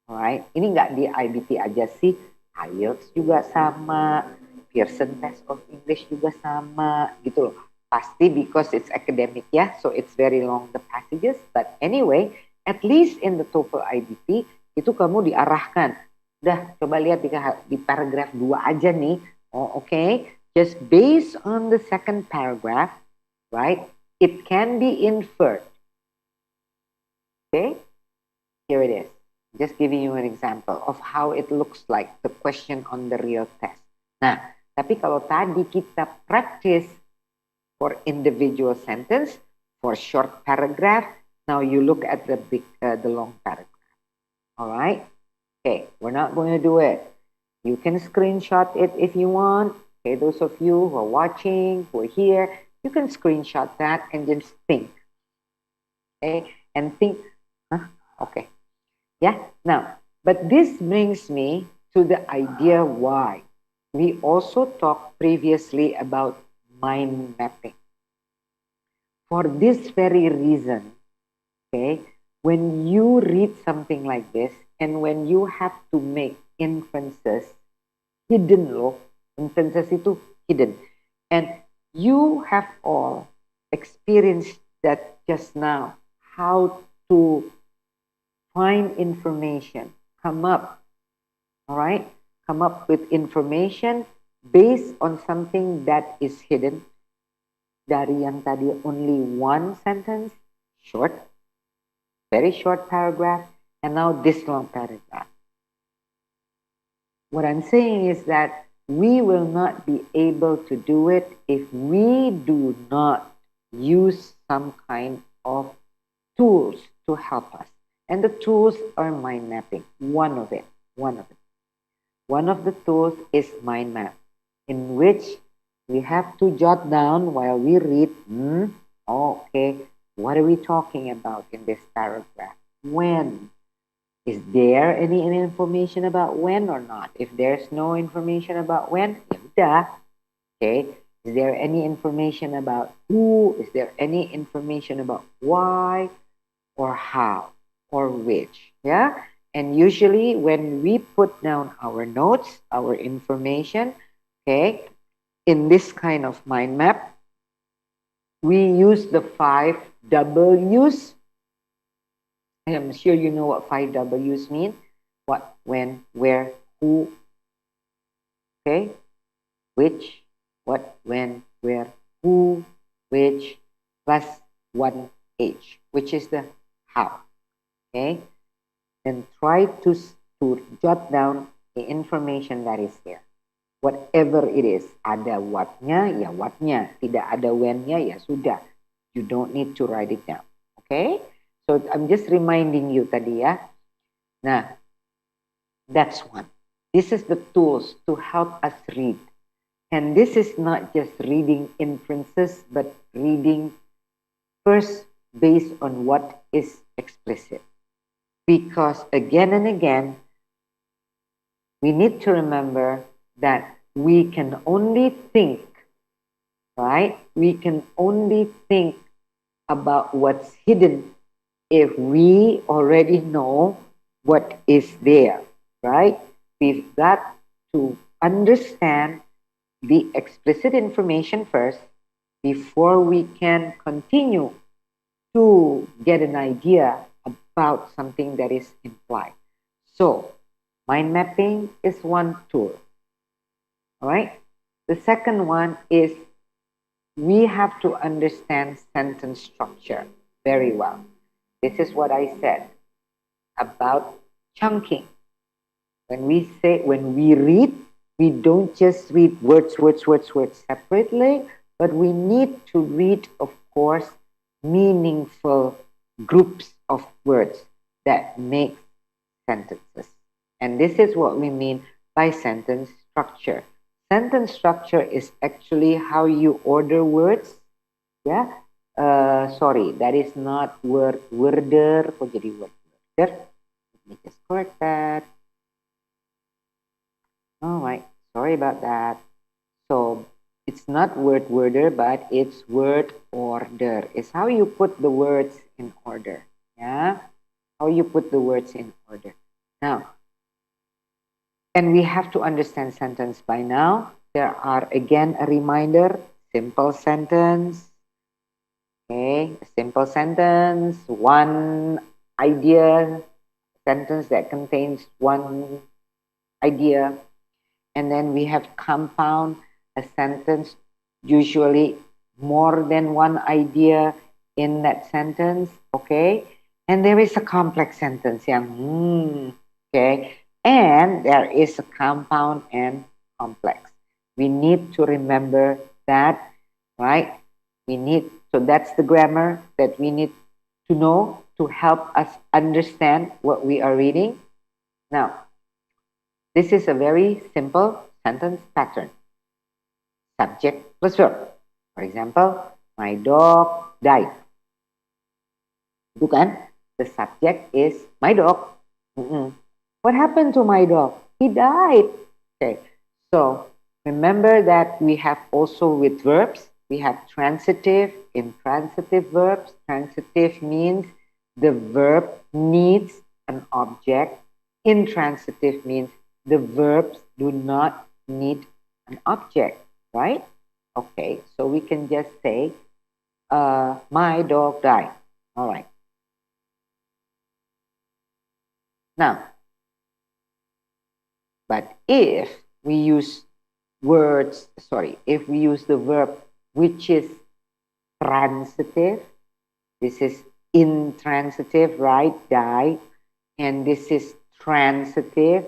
Alright, ini nggak di IBT aja sih, IELTS juga sama, Pearson Test of English juga sama, gitu loh. Pasti because it's academic ya, so it's very long the passages. But anyway, at least in the TOEFL IBT itu kamu diarahkan. Udah, coba lihat di paragraf 2 aja nih. Oh, okay. Just based on the second paragraph, right? It can be inferred. Okay, here it is. Just giving you an example of how it looks like the question on the real test. Nah, tapi kalau tadi kita practice for individual sentence, for short paragraph, now you look at the long paragraph. All right? Okay, we're not going to do it. You can screenshot it if you want. Okay, those of you who are watching, who are here, you can screenshot that and just think. Okay, and think, okay. Yeah, now, but this brings me to the idea why. We also talked previously about mind mapping. For this very reason, okay, when you read something like this and when you have to make inferences, hidden loh, inferences itu hidden. And you have all experienced that just now, how to find information, come up, all right? Come up with information based on something that is hidden. Dari yang tadi only one sentence, short, very short paragraph, and now this long paragraph. What I'm saying is that we will not be able to do it if we do not use some kind of tools to help us. And the tools are mind mapping. One of the tools is mind map, in which we have to jot down while we read. Okay, what are we talking about in this paragraph? When? Is there any information about when or not? If there's no information about when, ya. Okay. Is there any information about who? Is there any information about why or how? Or which, yeah? And usually when we put down our notes, our information, okay, in this kind of mind map, we use the 5 W's. I'm sure you know what 5 W's mean. What, when, where, who, okay, which, what, when, where, who, which, plus 1 H, which is the how. Okay, then try to jot down the information that is there. Whatever it is, ada what-nya, ya what-nya. Tidak ada when-nya, ya sudah. You don't need to write it down. Okay, so I'm just reminding you tadi ya. Nah, that's one. This is the tools to help us read. And this is not just reading inferences, but reading first based on what is explicit. Because again and again, we need to remember that we can only think, right? We can only think about what's hidden if we already know what is there, right? We've got to understand the explicit information first before we can continue to get an idea about something that is implied. So, mind mapping is one tool. All right. The second one is we have to understand sentence structure very well. This is what I said about chunking. When we read, we don't just read words separately, but we need to read, of course, meaningful groups of words. that makes sentences. And this is what we mean by sentence structure. Sentence structure is actually how you order words. Yeah. Sorry, that is not word worder. Kok jadi word worder? Let me just correct that. All right. Sorry about that. So it's not word worder, but it's word order. It's how you put the words in order. Yeah. How you put the words in order. Now, and we have to understand sentence by now. There are again a reminder, simple sentence. Okay, a simple sentence, one idea, sentence that contains one idea. And then we have compound, a sentence, usually more than one idea in that sentence. Okay, and there is a complex sentence yang okay, and there is a compound and complex. We need to remember that, right? We need, so that's the grammar that we need to know to help us understand what we are reading. Now, this is a very simple sentence pattern. Subject plus verb. For example, my dog died. Itu kan? The subject is my dog. What happened to my dog? He died. Okay. So remember that we have also with verbs, we have transitive, intransitive verbs. Transitive means the verb needs an object. Intransitive means the verbs do not need an object, right? Okay, so we can just say, my dog died. All right. Now, but if we use words, sorry, if we use the verb which is transitive, this is intransitive, right? Die. And this is transitive.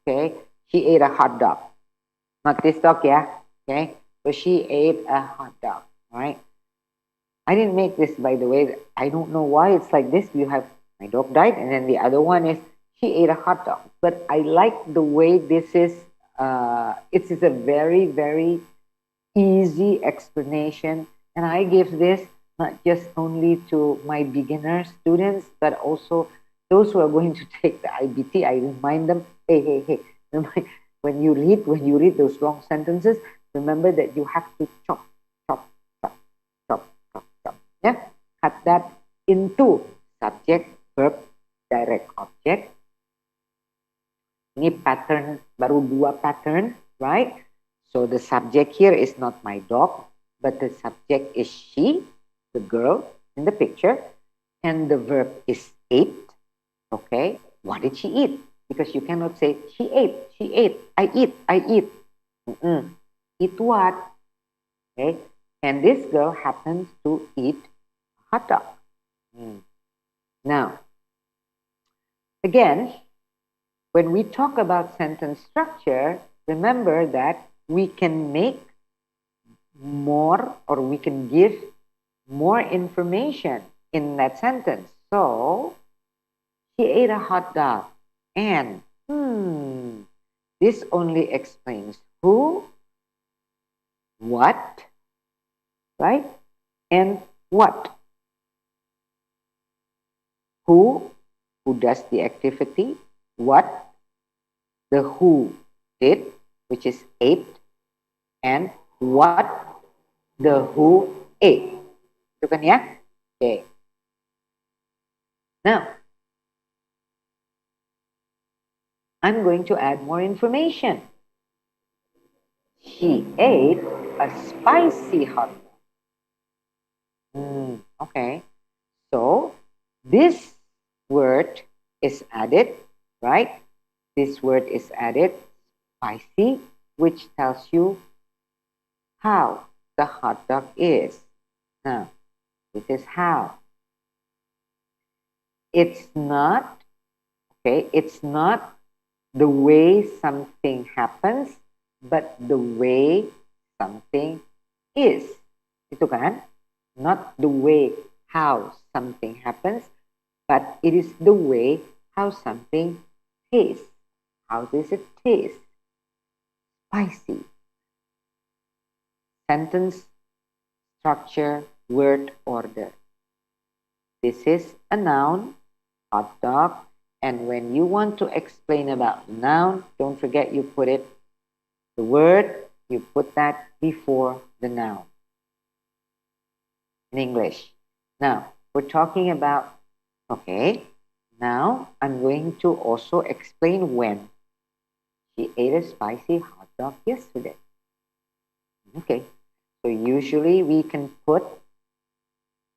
Okay, she ate a hot dog. Not this dog, yeah? Okay, so she ate a hot dog, right? I didn't make this, by the way. I don't know why it's like this. You have my dog died, and then the other one is she ate a hot dog. But I like the way this is. It is a very, very easy explanation, and I give this not just only to my beginner students, but also those who are going to take the IBT. I remind them, hey, when you read those long sentences, remember that you have to chop, chop, chop, chop, chop, chop. Yeah, cut that into subject, verb, direct object. Ini pattern, baru dua pattern, right? So the subject here is not my dog, but the subject is she, the girl in the picture, and the verb is ate. Okay, what did she eat? Because you cannot say she ate, I eat. Eat what? Okay, and this girl happens to eat a hot dog. Now, again, when we talk about sentence structure, remember that we can make more, or we can give more information in that sentence. So, she ate a hot dog. And, this only explains who, what, right? And what. Who does the activity, what the who did, which is ate, and what the who ate. Itu kan ya? Okay. Now, I'm going to add more information. She ate a spicy hot dog. Okay. So, this word is added, right? This word is added, spicy, which tells you how the hot dog is. Now, this is how. It's not, okay, it's not the way something happens, but the way something is. Itu kan? Not the way how something happens, but it is the way how something tastes. How does it taste? Spicy. Sentence structure, word order. This is a noun, hot dog, and when you want to explain about the noun, don't forget you put it, the word, you put that before the noun in English. Now, we're talking about, okay, now I'm going to also explain when. She ate a spicy hot dog yesterday. Okay, so usually we can put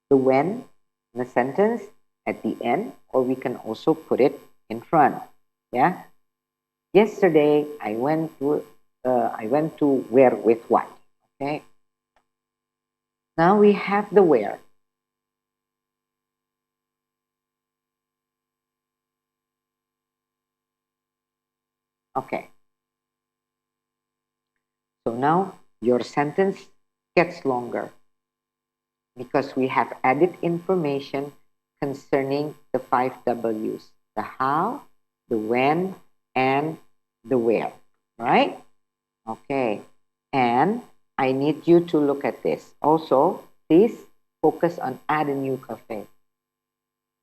the when in a sentence at the end, or we can also put it in front. Yeah. Yesterday I went to where with what. Okay. Now we have the where. Okay. So now your sentence gets longer because we have added information concerning the 5 W's: the how, the when, and the where. Right? Okay. And I need you to look at this. Also, please focus on add a new cafe.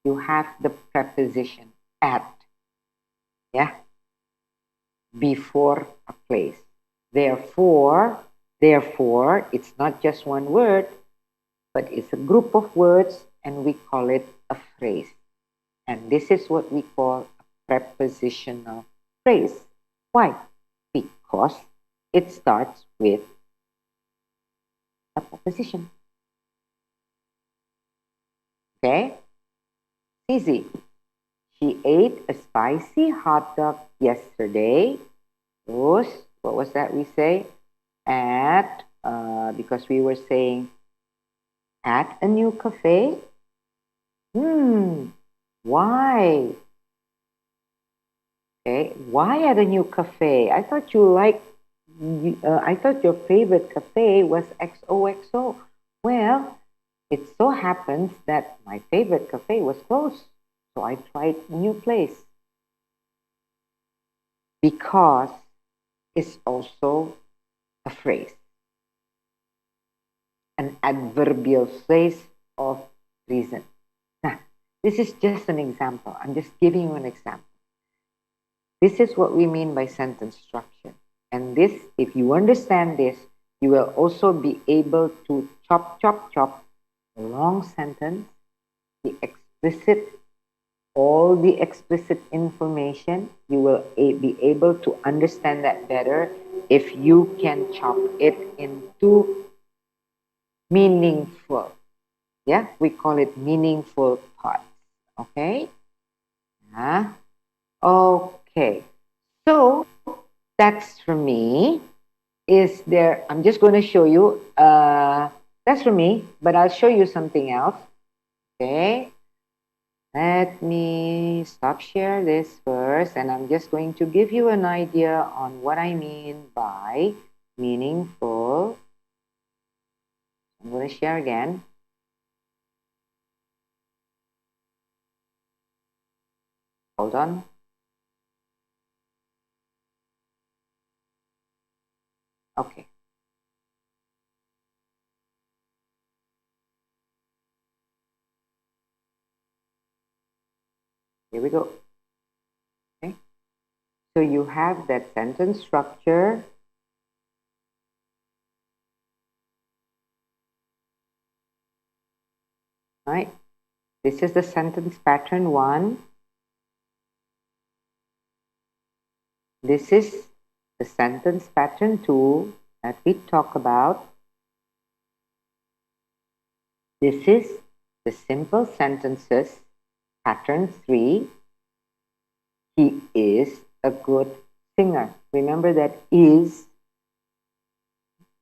You have the preposition at, yeah, before a place. Therefore, it's not just one word, but it's a group of words, and we call it a phrase. And this is what we call a prepositional phrase. Why? Because it starts with a preposition. Okay? Easy. She ate a spicy hot dog yesterday. What was that we say? At, because we were saying at a new cafe. Why? Okay, why at a new cafe? I thought I thought your favorite cafe was XOXO. Well, it so happens that my favorite cafe was closed, so I tried a new place. Because is also a phrase, an adverbial phrase of reason. Now, this is just an example. I'm just giving you an example. This is what we mean by sentence structure. And this, if you understand this, you will also be able to chop the long sentence, the explicit, all the explicit information. You will be able to understand that better if you can chop it into meaningful. Yeah, we call it meaningful parts. Okay? Yeah. Okay. So that's for me. Is there, I'm just going to show you, that's for me, but I'll show you something else. Okay. Let me stop share this first, and I'm just going to give you an idea on what I mean by meaningful. I'm going to share again. Hold on. Okay. Here we go. Okay. So you have that sentence structure. Right? This is the sentence pattern 1. This is the sentence pattern 2 that we talk about. This is the simple sentences pattern 3. He is a good singer. Remember that is,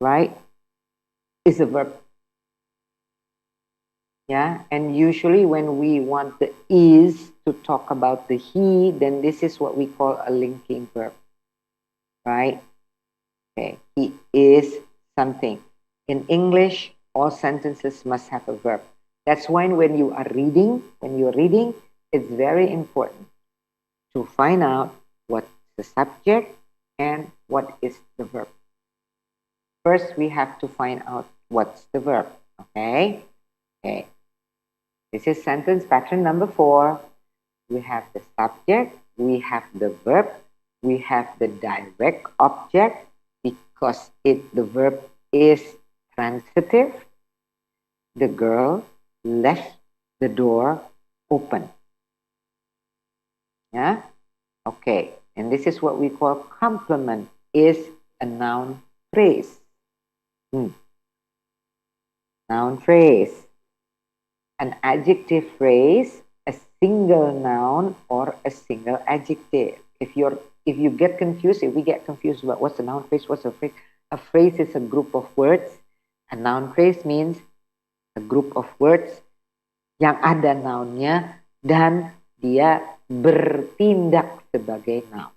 right, is a verb. Yeah, and usually when we want the is to talk about the he, then this is what we call a linking verb, right? Okay, he is something. In English, all sentences must have a verb. That's why when you're reading, it's very important to find out what's the subject and what is the verb. First, we have to find out what's the verb. Okay? Okay. This is sentence pattern number 4. We have the subject, we have the verb, we have the direct object because the verb is transitive. The girl left the door open. Yeah? Okay. And this is what we call complement, is a noun phrase. Noun phrase. An adjective phrase, a single noun or a single adjective. If you get confused, if we get confused about what's a noun phrase, what's a phrase is a group of words. A noun phrase means a group of words yang ada nounnya dan dia bertindak sebagai noun.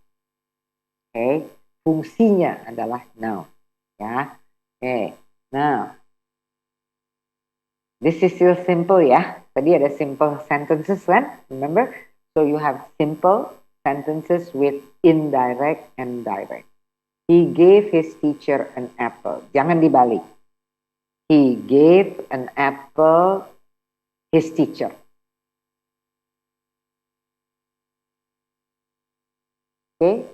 Okay, fungsinya adalah noun. Ya, okay. Now, this is still simple, ya. Tadi ada simple sentences, kan? Remember? So you have simple sentences with indirect and direct. He gave his teacher an apple. Jangan dibalik. He gave an apple his teacher. Okay.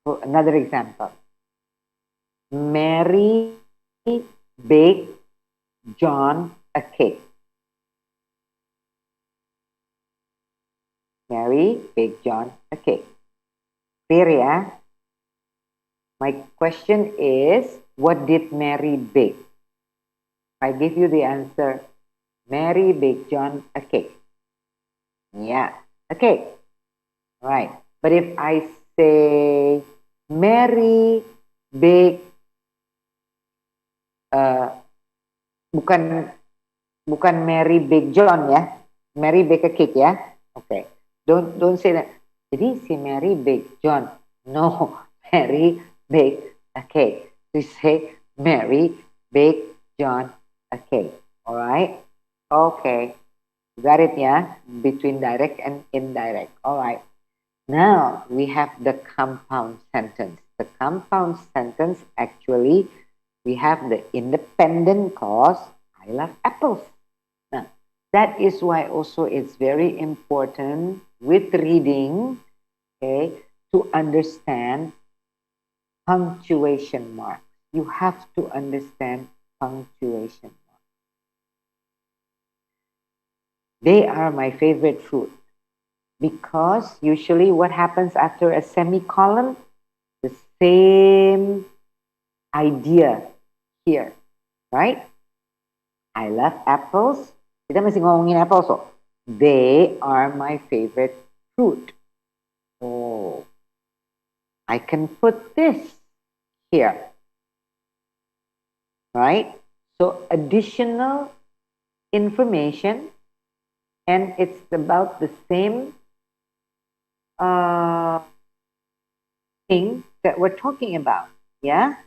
Another example. Mary baked John a cake. Mary baked John a cake. Clear, ya? My question is, what did Mary bake? I give you the answer. Mary baked John a cake. Yeah, a cake. Right. But if I say Mary baked bukan Mary baked John, ya. Mary baked a cake, ya. Okay. Don't say that. Jadi si Mary baked John. No, Mary baked a cake. We say Mary baked John a cake. All right? Okay. Got it, yeah? Between direct and indirect. All right. Now, we have the compound sentence. The compound sentence, actually, we have the independent clause, I love apples. Now, that is why also it's very important with reading, okay, to understand punctuation marks. You have to understand punctuation marks. They are my favorite fruit because usually what happens after a semicolon? The same idea here, right? I love apples. Kita masih ngomongin apples, so they are my favorite fruit. Oh, I can put this here, right? So additional information, and it's about the same thing that we're talking about, yeah?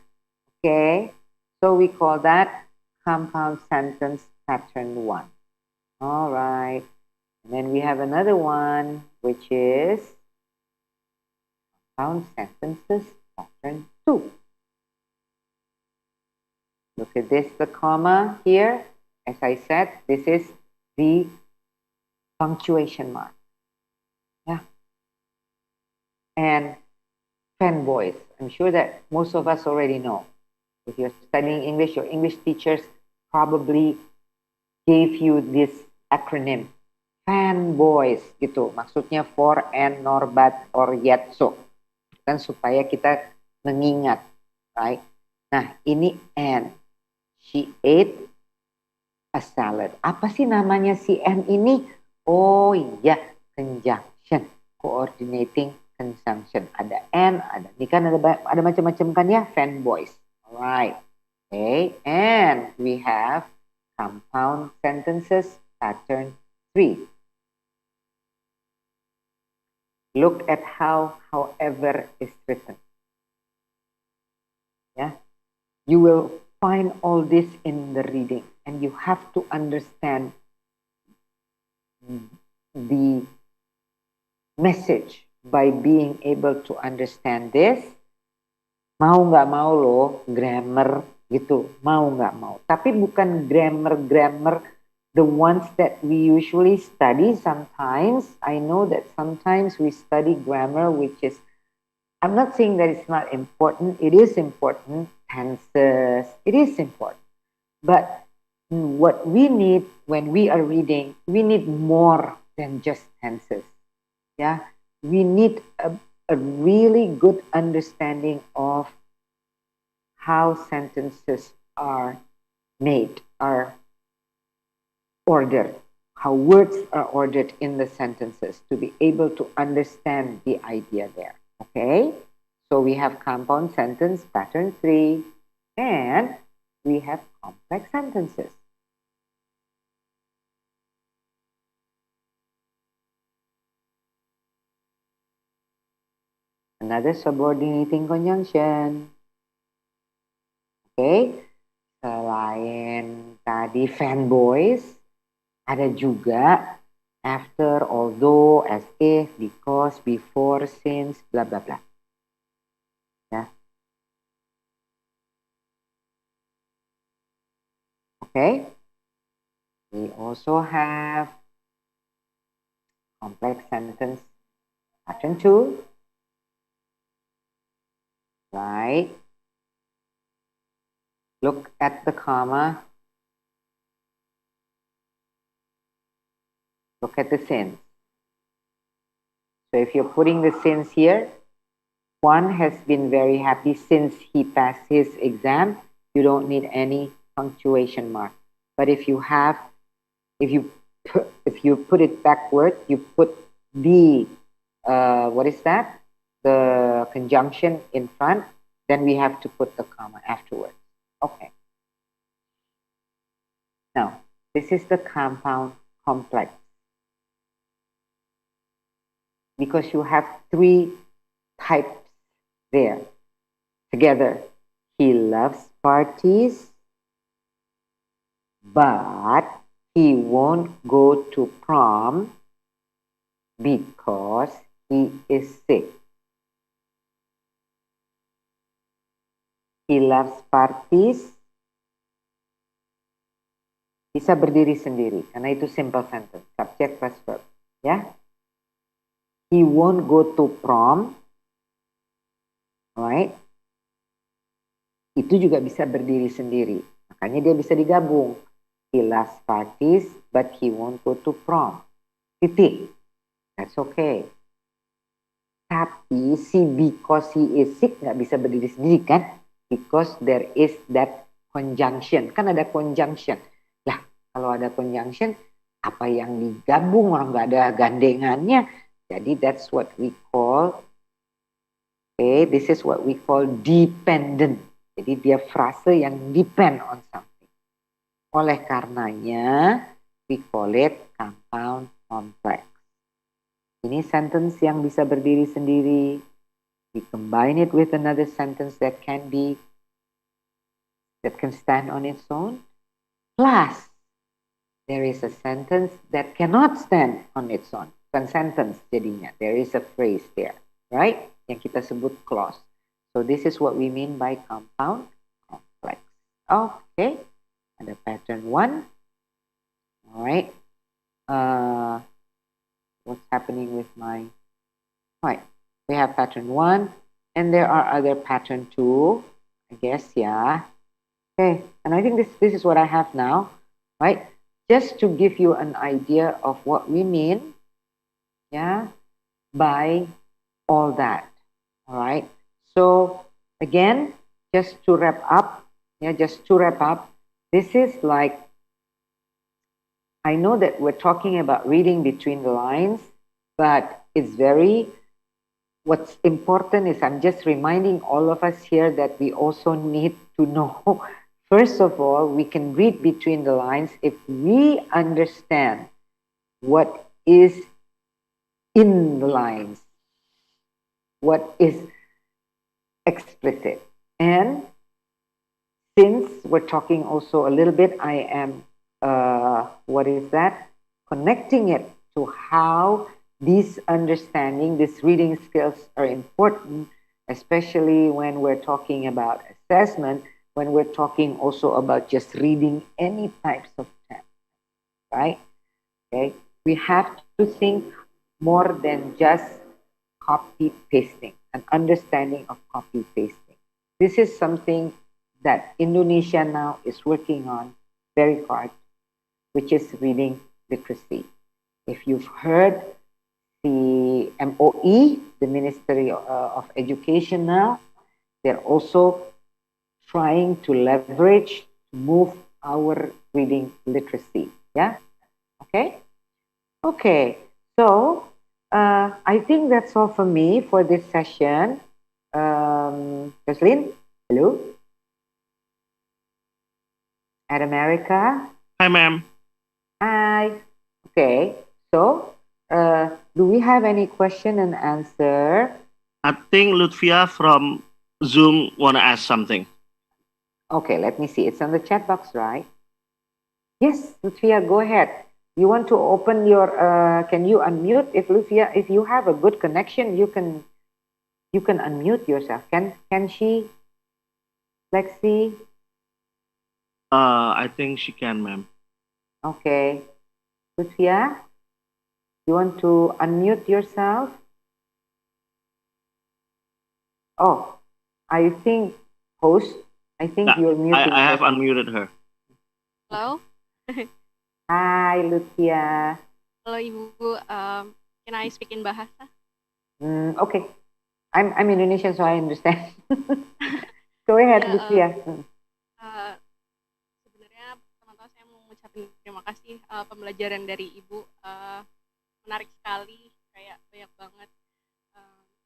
Okay, so we call that compound sentence pattern 1. All right, and then we have another one, which is compound sentences pattern 2. Look at this, the comma here. As I said, this is the punctuation mark. Yeah. And fanboys. I'm sure that most of us already know. If you're studying English, your English teachers probably gave you this acronym. Fanboys gitu. Maksudnya for and nor but or yet so. Kan supaya kita mengingat, right? Nah, ini and. She ate a salad. Apa sih namanya si and ini? Oh iya, conjunction, coordinating conjunction. Ada and, ada ini kan ada macam-macam kan ya, fanboys. Alright. Okay, and we have compound sentences pattern 3. Look at how however is written. Yeah, you will find all this in the reading, and you have to understand the message by being able to understand this. Mau nggak mau loh, grammar gitu. Mau nggak mau. Tapi bukan grammar the ones that we usually study sometimes. I know that sometimes we study grammar, which is, I'm not saying that it's not important. It is important. Tenses, it is important. But what we need when we are reading, we need more than just tenses. Yeah, we need a really good understanding of how sentences are made, are ordered, how words are ordered in the sentences to be able to understand the idea there. Okay, so we have compound sentence pattern 3, and we have complex sentences. Another subordinating conjunction. Okay, selain tadi fanboys, ada juga after, although, as if, because, before, since, blah blah blah. Yeah. Okay. We also have complex sentence pattern 2. Right. Look at the comma. Look at the since. So if you're putting the since here, Juan has been very happy since he passed his exam. You don't need any punctuation mark. But if you have, if you put it backward, you put the what is that? The conjunction in front, then we have to put the comma afterwards. Okay. Now, this is the compound complex. Because you have 3 types there together. He loves parties, but he won't go to prom because he is sick. He loves parties. Bisa berdiri sendiri karena itu simple sentence, subject plus verb, ya. He won't go to prom, right? Itu juga bisa berdiri sendiri, makanya dia bisa digabung. He loves parties, but he won't go to prom. Titik. That's okay. Tapi si because he is sick nggak bisa berdiri sendiri kan? Because there is that conjunction. Kan ada conjunction. Lah, kalau ada conjunction, apa yang digabung, orang nggak ada gandengannya. Jadi that's what we call, okay, this is what we call dependent. Jadi dia frase yang depend on something. Oleh karenanya, we call it compound complex. Ini sentence yang bisa berdiri sendiri. We combine it with another sentence that can stand on its own. Plus, there is a sentence that cannot stand on its own. Bukan sentence jadinya. There is a phrase there, right? Yang kita sebut clause. So this is what we mean by compound complex. Okay. Ada pattern 1. All right. What's happening with my... Right. We have pattern 1, and there are other pattern 2, I guess, yeah. Okay, and I think this is what I have now, right? Just to give you an idea of what we mean, yeah, by all that, all right? So, again, just to wrap up, this is like, I know that we're talking about reading between the lines, but it's very... What's important is I'm just reminding all of us here that we also need to know, first of all, we can read between the lines if we understand what is in the lines, what is explicit. And since we're talking also a little bit, I am, connecting it to how these understanding, these reading skills are important, especially when we're talking about assessment, when we're talking also about just reading any types of text, right? Okay, we have to think more than just copy pasting, an understanding of copy pasting. This is something that Indonesia now is working on very hard, which is reading literacy. If you've heard the MOE, the Ministry of Education now, they're also trying to leverage to move our reading literacy. Yeah? Okay? Okay. So, I think that's all for me for this session. Jocelyn, hello? At America? Hi, ma'am. Hi. Okay. So, do we have any question and answer? I think Lutvia from Zoom wanna ask something. Okay, let me see. It's on the chat box, right? Yes, Lufia, go ahead. You want to open your? Can you unmute? If Lufia, if you have a good connection, you can unmute yourself. Can she? Let's see. I think she can, ma'am. Okay, Lufia, you want to unmute yourself? Oh, I think host. I think Yeah, you're muting. I have yourself. unmuted her. Halo, Hi, Lufia. halo Ibu. Can I speak in bahasa? Okay, I'm Indonesian, so I understand. Go ahead, Ya, Lufia. sebenarnya teman-teman saya mau mengucapkan terima kasih pembelajaran dari Ibu. Menarik sekali, kayak banyak banget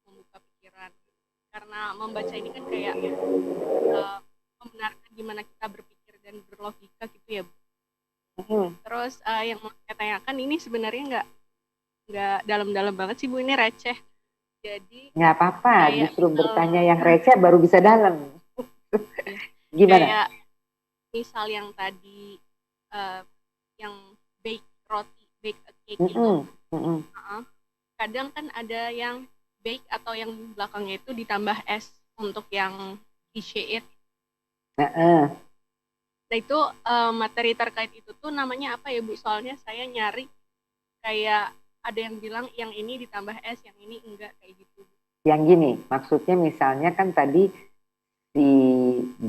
membuka pikiran. Karena membaca ini kan kayak membenarkan gimana kita berpikir dan berlogika gitu ya, Bu. Terus yang mau saya tanyakan ini sebenarnya nggak dalam-dalam banget sih, Bu. Ini receh. Jadi Nggak apa-apa, kayak justru bertanya yang receh baru bisa dalam. Gimana? kayak misal yang tadi yang bake roti, bake a cake itu, kadang kan ada yang bake atau yang belakangnya itu ditambah es untuk yang it. Nah itu materi terkait itu tuh namanya apa ya, Bu? Soalnya saya nyari kayak ada yang bilang yang ini ditambah es, yang ini enggak, kayak gitu. Yang gini, maksudnya misalnya kan tadi si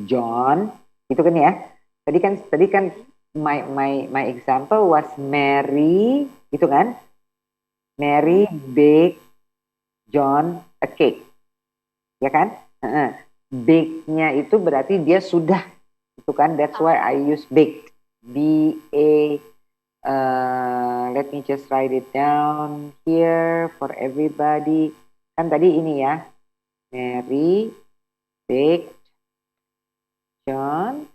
John, itu kan ya. Tadi kan my example was Mary, gitu kan? Mary bake John a cake, ya kan? Bake-nya itu berarti dia sudah, itu kan? That's why I use bake, B-A. Let me just write it down here for everybody. Kan tadi ini ya, Mary baked John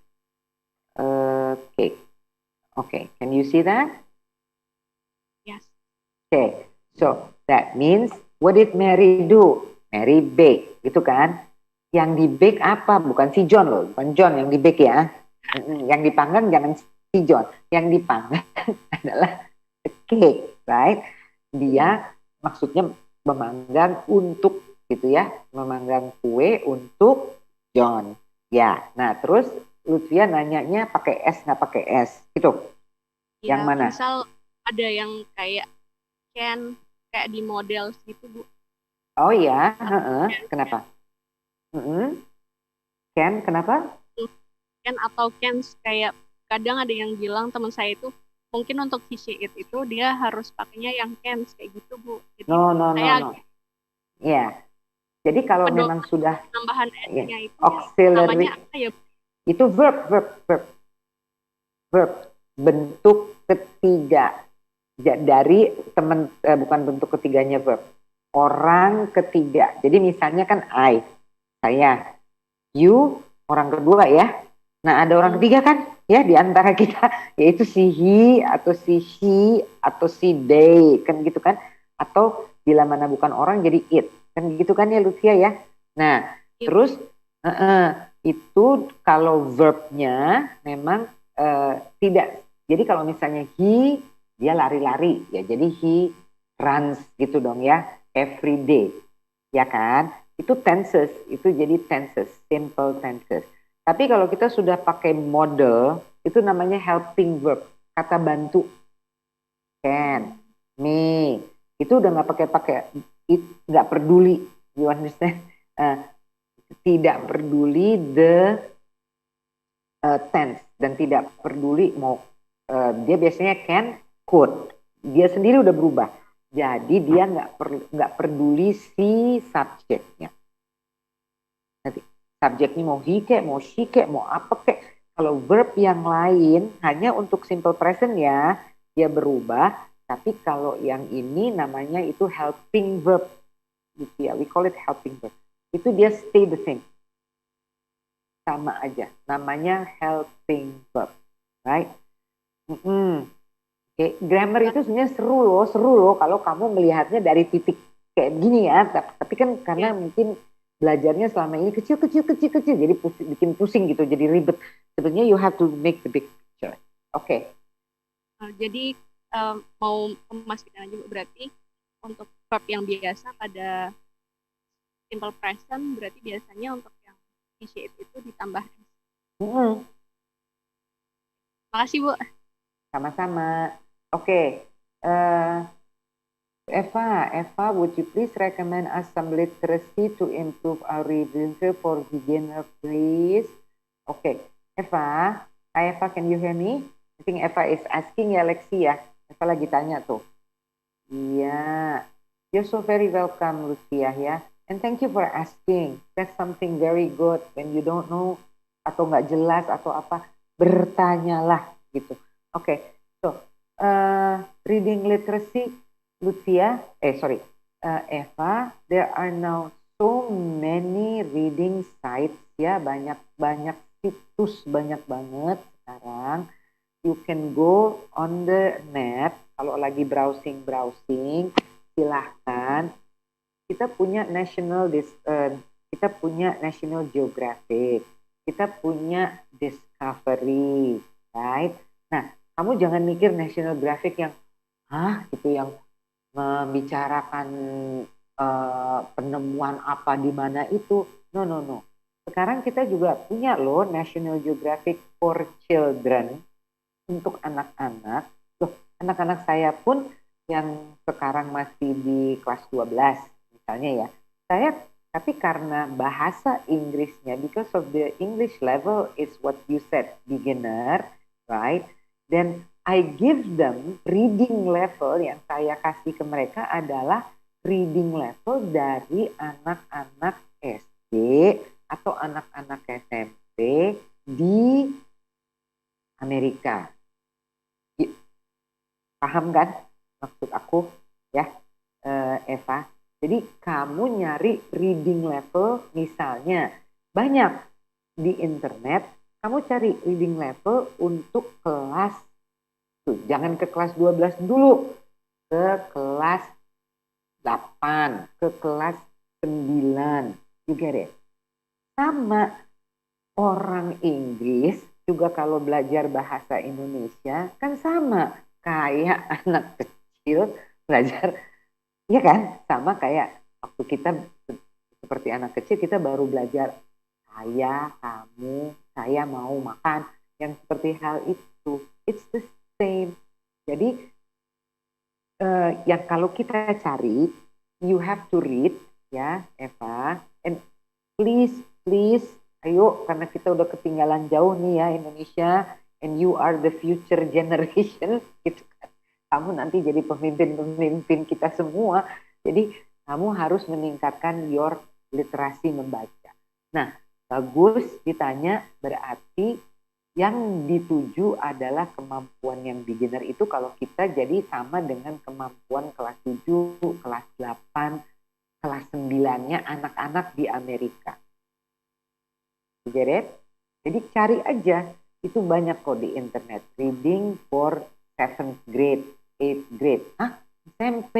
a cake. Okay, can you see that? Yes. Okay, so that means what did Mary do? Mary bake, gitu kan? Yang di bake apa? Bukan si John loh, bukan John yang di bake ya. Yang dipanggang jangan si John, yang dipanggang adalah cake, right? Dia maksudnya memanggang untuk, gitu ya, memanggang kue untuk John. Ya, nah terus Lutfia nanyanya pakai es nggak pakai es, gitu. Ya, yang mana? Misal ada yang kayak can, kayak di model gitu, Bu. Oh ya, kenapa? Can, kenapa? Can atau cans, kayak kadang ada yang bilang teman saya itu mungkin untuk it itu dia harus pakainya yang cans kayak gitu, Bu. Jadi No. Ya, jadi kalau memang sudah tambahan S-nya itu auxiliary, namanya apa ya? itu verb bentuk ketiga dari teman, bukan bentuk ketiganya verb, orang ketiga. Jadi misalnya kan I, saya, you, orang kedua ya. Nah ada orang ketiga kan ya di antara kita, yaitu si he atau si she atau si they, kan gitu kan? Atau bila mana bukan orang jadi it, kan gitu kan ya Lucia ya. Nah terus itu kalau verbnya memang tidak. Jadi kalau misalnya he dia lari-lari ya, jadi he runs gitu dong ya, every day ya kan, itu tenses, itu jadi tenses, simple tenses. Tapi kalau kita sudah pakai model itu namanya helping verb, kata bantu. Can, me, itu udah nggak pakai nggak peduli, you understand. Eh, Tidak peduli the tense dan tidak peduli mau dia biasanya can, could, dia sendiri udah berubah, jadi dia nggak peduli si subjeknya. Nanti subjeknya mau he kek, mau she kek, mau apa kek. Kalau verb yang lain hanya untuk simple present ya dia berubah, tapi kalau yang ini namanya itu helping verb gitu ya, we call it helping verb, itu dia stay the same, sama aja, namanya helping verb, right? Oke, grammar itu sebenarnya seru loh kalau kamu melihatnya dari titik kayak gini ya. Tapi kan karena mungkin belajarnya selama ini kecil, jadi bikin pusing gitu, jadi ribet. Sebenarnya you have to make the big picture. Oke. Jadi mau memastikan aja berarti untuk verb yang biasa pada simple present berarti biasanya untuk yang initiate itu ditambah S. Makasih Bu. Sama-sama. Oke. Eva, would you please recommend us some literacy to improve our reading for beginner, please? Okay, Eva. Hi, Eva, can you hear me? I think Eva is asking ya, Lexi ya. Eva lagi tanya tuh. Iya. You're so very welcome, Lucia ya. And thank you for asking. That's something very good. When you don't know atau nggak jelas atau apa, bertanyalah gitu. Okay, so reading literacy, Lucia, Eva, there are now so many reading sites ya, banyak situs, banyak banget sekarang. You can go on the net, kalau lagi browsing, silahkan. Kita punya National Geographic, kita punya Discovery, right? Nah, kamu jangan mikir National Geographic yang gitu, yang membicarakan penemuan apa di mana itu. No. Sekarang kita juga punya loh National Geographic for Children untuk anak-anak. Loh, anak-anak saya pun yang sekarang masih di kelas 12 misalnya ya. Tapi karena bahasa Inggrisnya, because of the English level is what you said, beginner, right? Then I give them reading level yang saya kasih ke mereka adalah reading level dari anak-anak SD atau anak-anak SMP di Amerika. Paham kan maksud aku ya, Eva? Jadi kamu nyari reading level, misalnya banyak di internet, kamu cari reading level untuk kelas, jangan ke kelas 12 dulu, ke kelas 8, ke kelas 9, you get it? Sama orang Inggris juga kalau belajar bahasa Indonesia kan sama kayak anak kecil belajar, ya kan? Sama kayak waktu kita seperti anak kecil, kita baru belajar saya, kamu, saya mau makan, yang seperti hal itu. It's the same. Jadi yang kalau kita cari, you have to read ya, Eva. And please, ayo, karena kita udah ketinggalan jauh nih ya Indonesia, and you are the future generation, gitu kan. Kamu nanti jadi pemimpin kita semua. Jadi kamu harus meningkatkan your literasi membaca. Nah, bagus ditanya, berarti yang dituju adalah kemampuan yang beginner itu kalau kita jadi sama dengan kemampuan kelas 7, kelas 8, kelas 9-nya anak-anak di Amerika. Get it? Jadi cari aja, itu banyak kok di internet. Reading for 7th grade, 8th grade. SMP.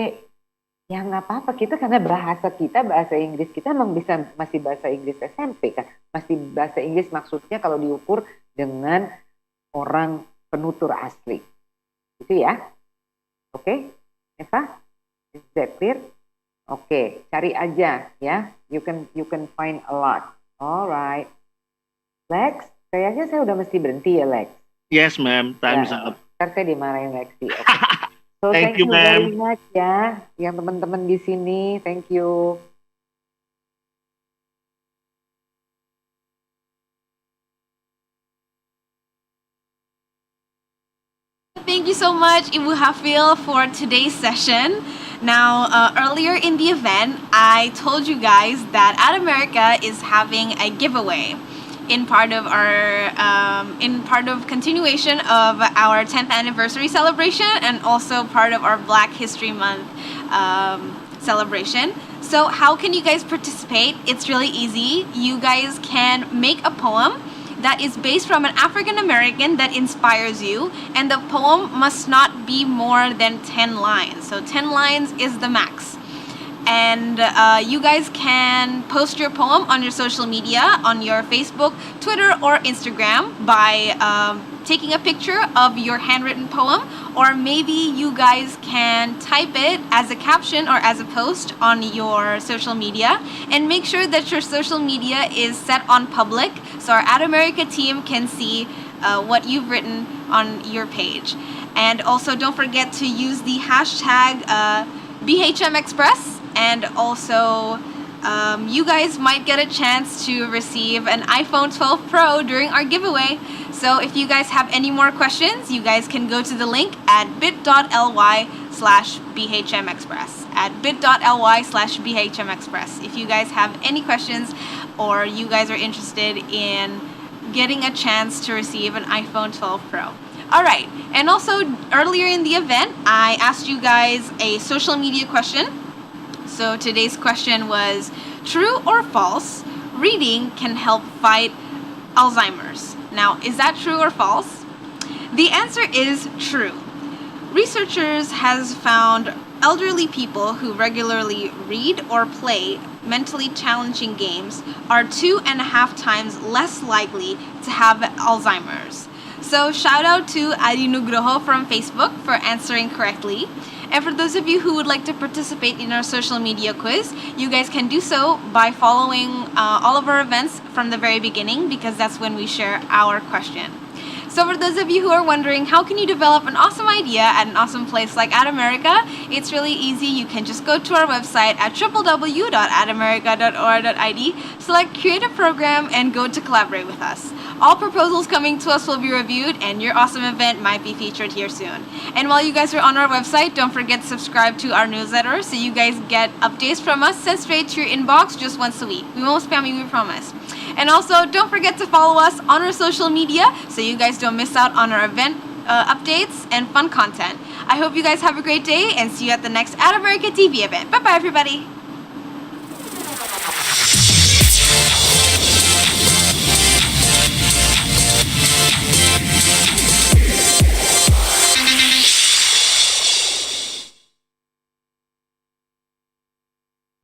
Ya nggak apa-apa, kita karena bahasa Inggris kita emang masih bahasa Inggris SMP kan. Masih bahasa Inggris maksudnya kalau diukur dengan orang penutur asli. Itu ya. Okay, Eva, is that clear? Okay, cari aja ya. You can find a lot. Alright. Lex, kayaknya saya udah mesti berhenti ya, Lex. Yes, ma'am. Time's Ya, up. ntar saya dimarahin Lexi. Oke. So Thank thank you, you very ma'am. much ya, yang teman-teman di sini. Thank you. Thank you so much, Ibu Hafil, for today's session. Now, earlier in the event, I told you guys that Ad America is having a giveaway in part of continuation of our 10th anniversary celebration and also part of our Black History Month celebration. So how can you guys participate? It's really easy. You guys can make a poem that is based from an African American that inspires you, and the poem must not be more than 10 lines. So 10 lines is the max. And you guys can post your poem on your social media, on your Facebook, Twitter, or Instagram by taking a picture of your handwritten poem, or maybe you guys can type it as a caption or as a post on your social media, and make sure that your social media is set on public so our Ad America team can see what you've written on your page. And also don't forget to use the hashtag BHM Express, and also you guys might get a chance to receive an iPhone 12 Pro during our giveaway. So if you guys have any more questions, you guys can go to the link at bit.ly/BHMExpress. At bit.ly/BHMExpress. If you guys have any questions or you guys are interested in getting a chance to receive an iPhone 12 Pro. Alright, and also earlier in the event, I asked you guys a social media question. So today's question was, true or false, reading can help fight Alzheimer's? Now, is that true or false? The answer is true. Researchers has found elderly people who regularly read or play mentally challenging games are 2.5 times less likely to have Alzheimer's. So shout out to Adi Nugroho from Facebook for answering correctly. And for those of you who would like to participate in our social media quiz, you guys can do so by following all of our events from the very beginning, because that's when we share our question. So for those of you who are wondering, how can you develop an awesome idea at an awesome place like Ad America? It's really easy. You can just go to our website at www.adamerica.org.id, select create a program, and go to collaborate with us. All proposals coming to us will be reviewed, and your awesome event might be featured here soon. And while you guys are on our website, don't forget to subscribe to our newsletter so you guys get updates from us sent straight to your inbox just once a week. We won't spam you, we promise. And also, don't forget to follow us on our social media so you guys don't miss out on our event updates and fun content. I hope you guys have a great day and see you at the next Ad America TV event. Bye-bye, everybody.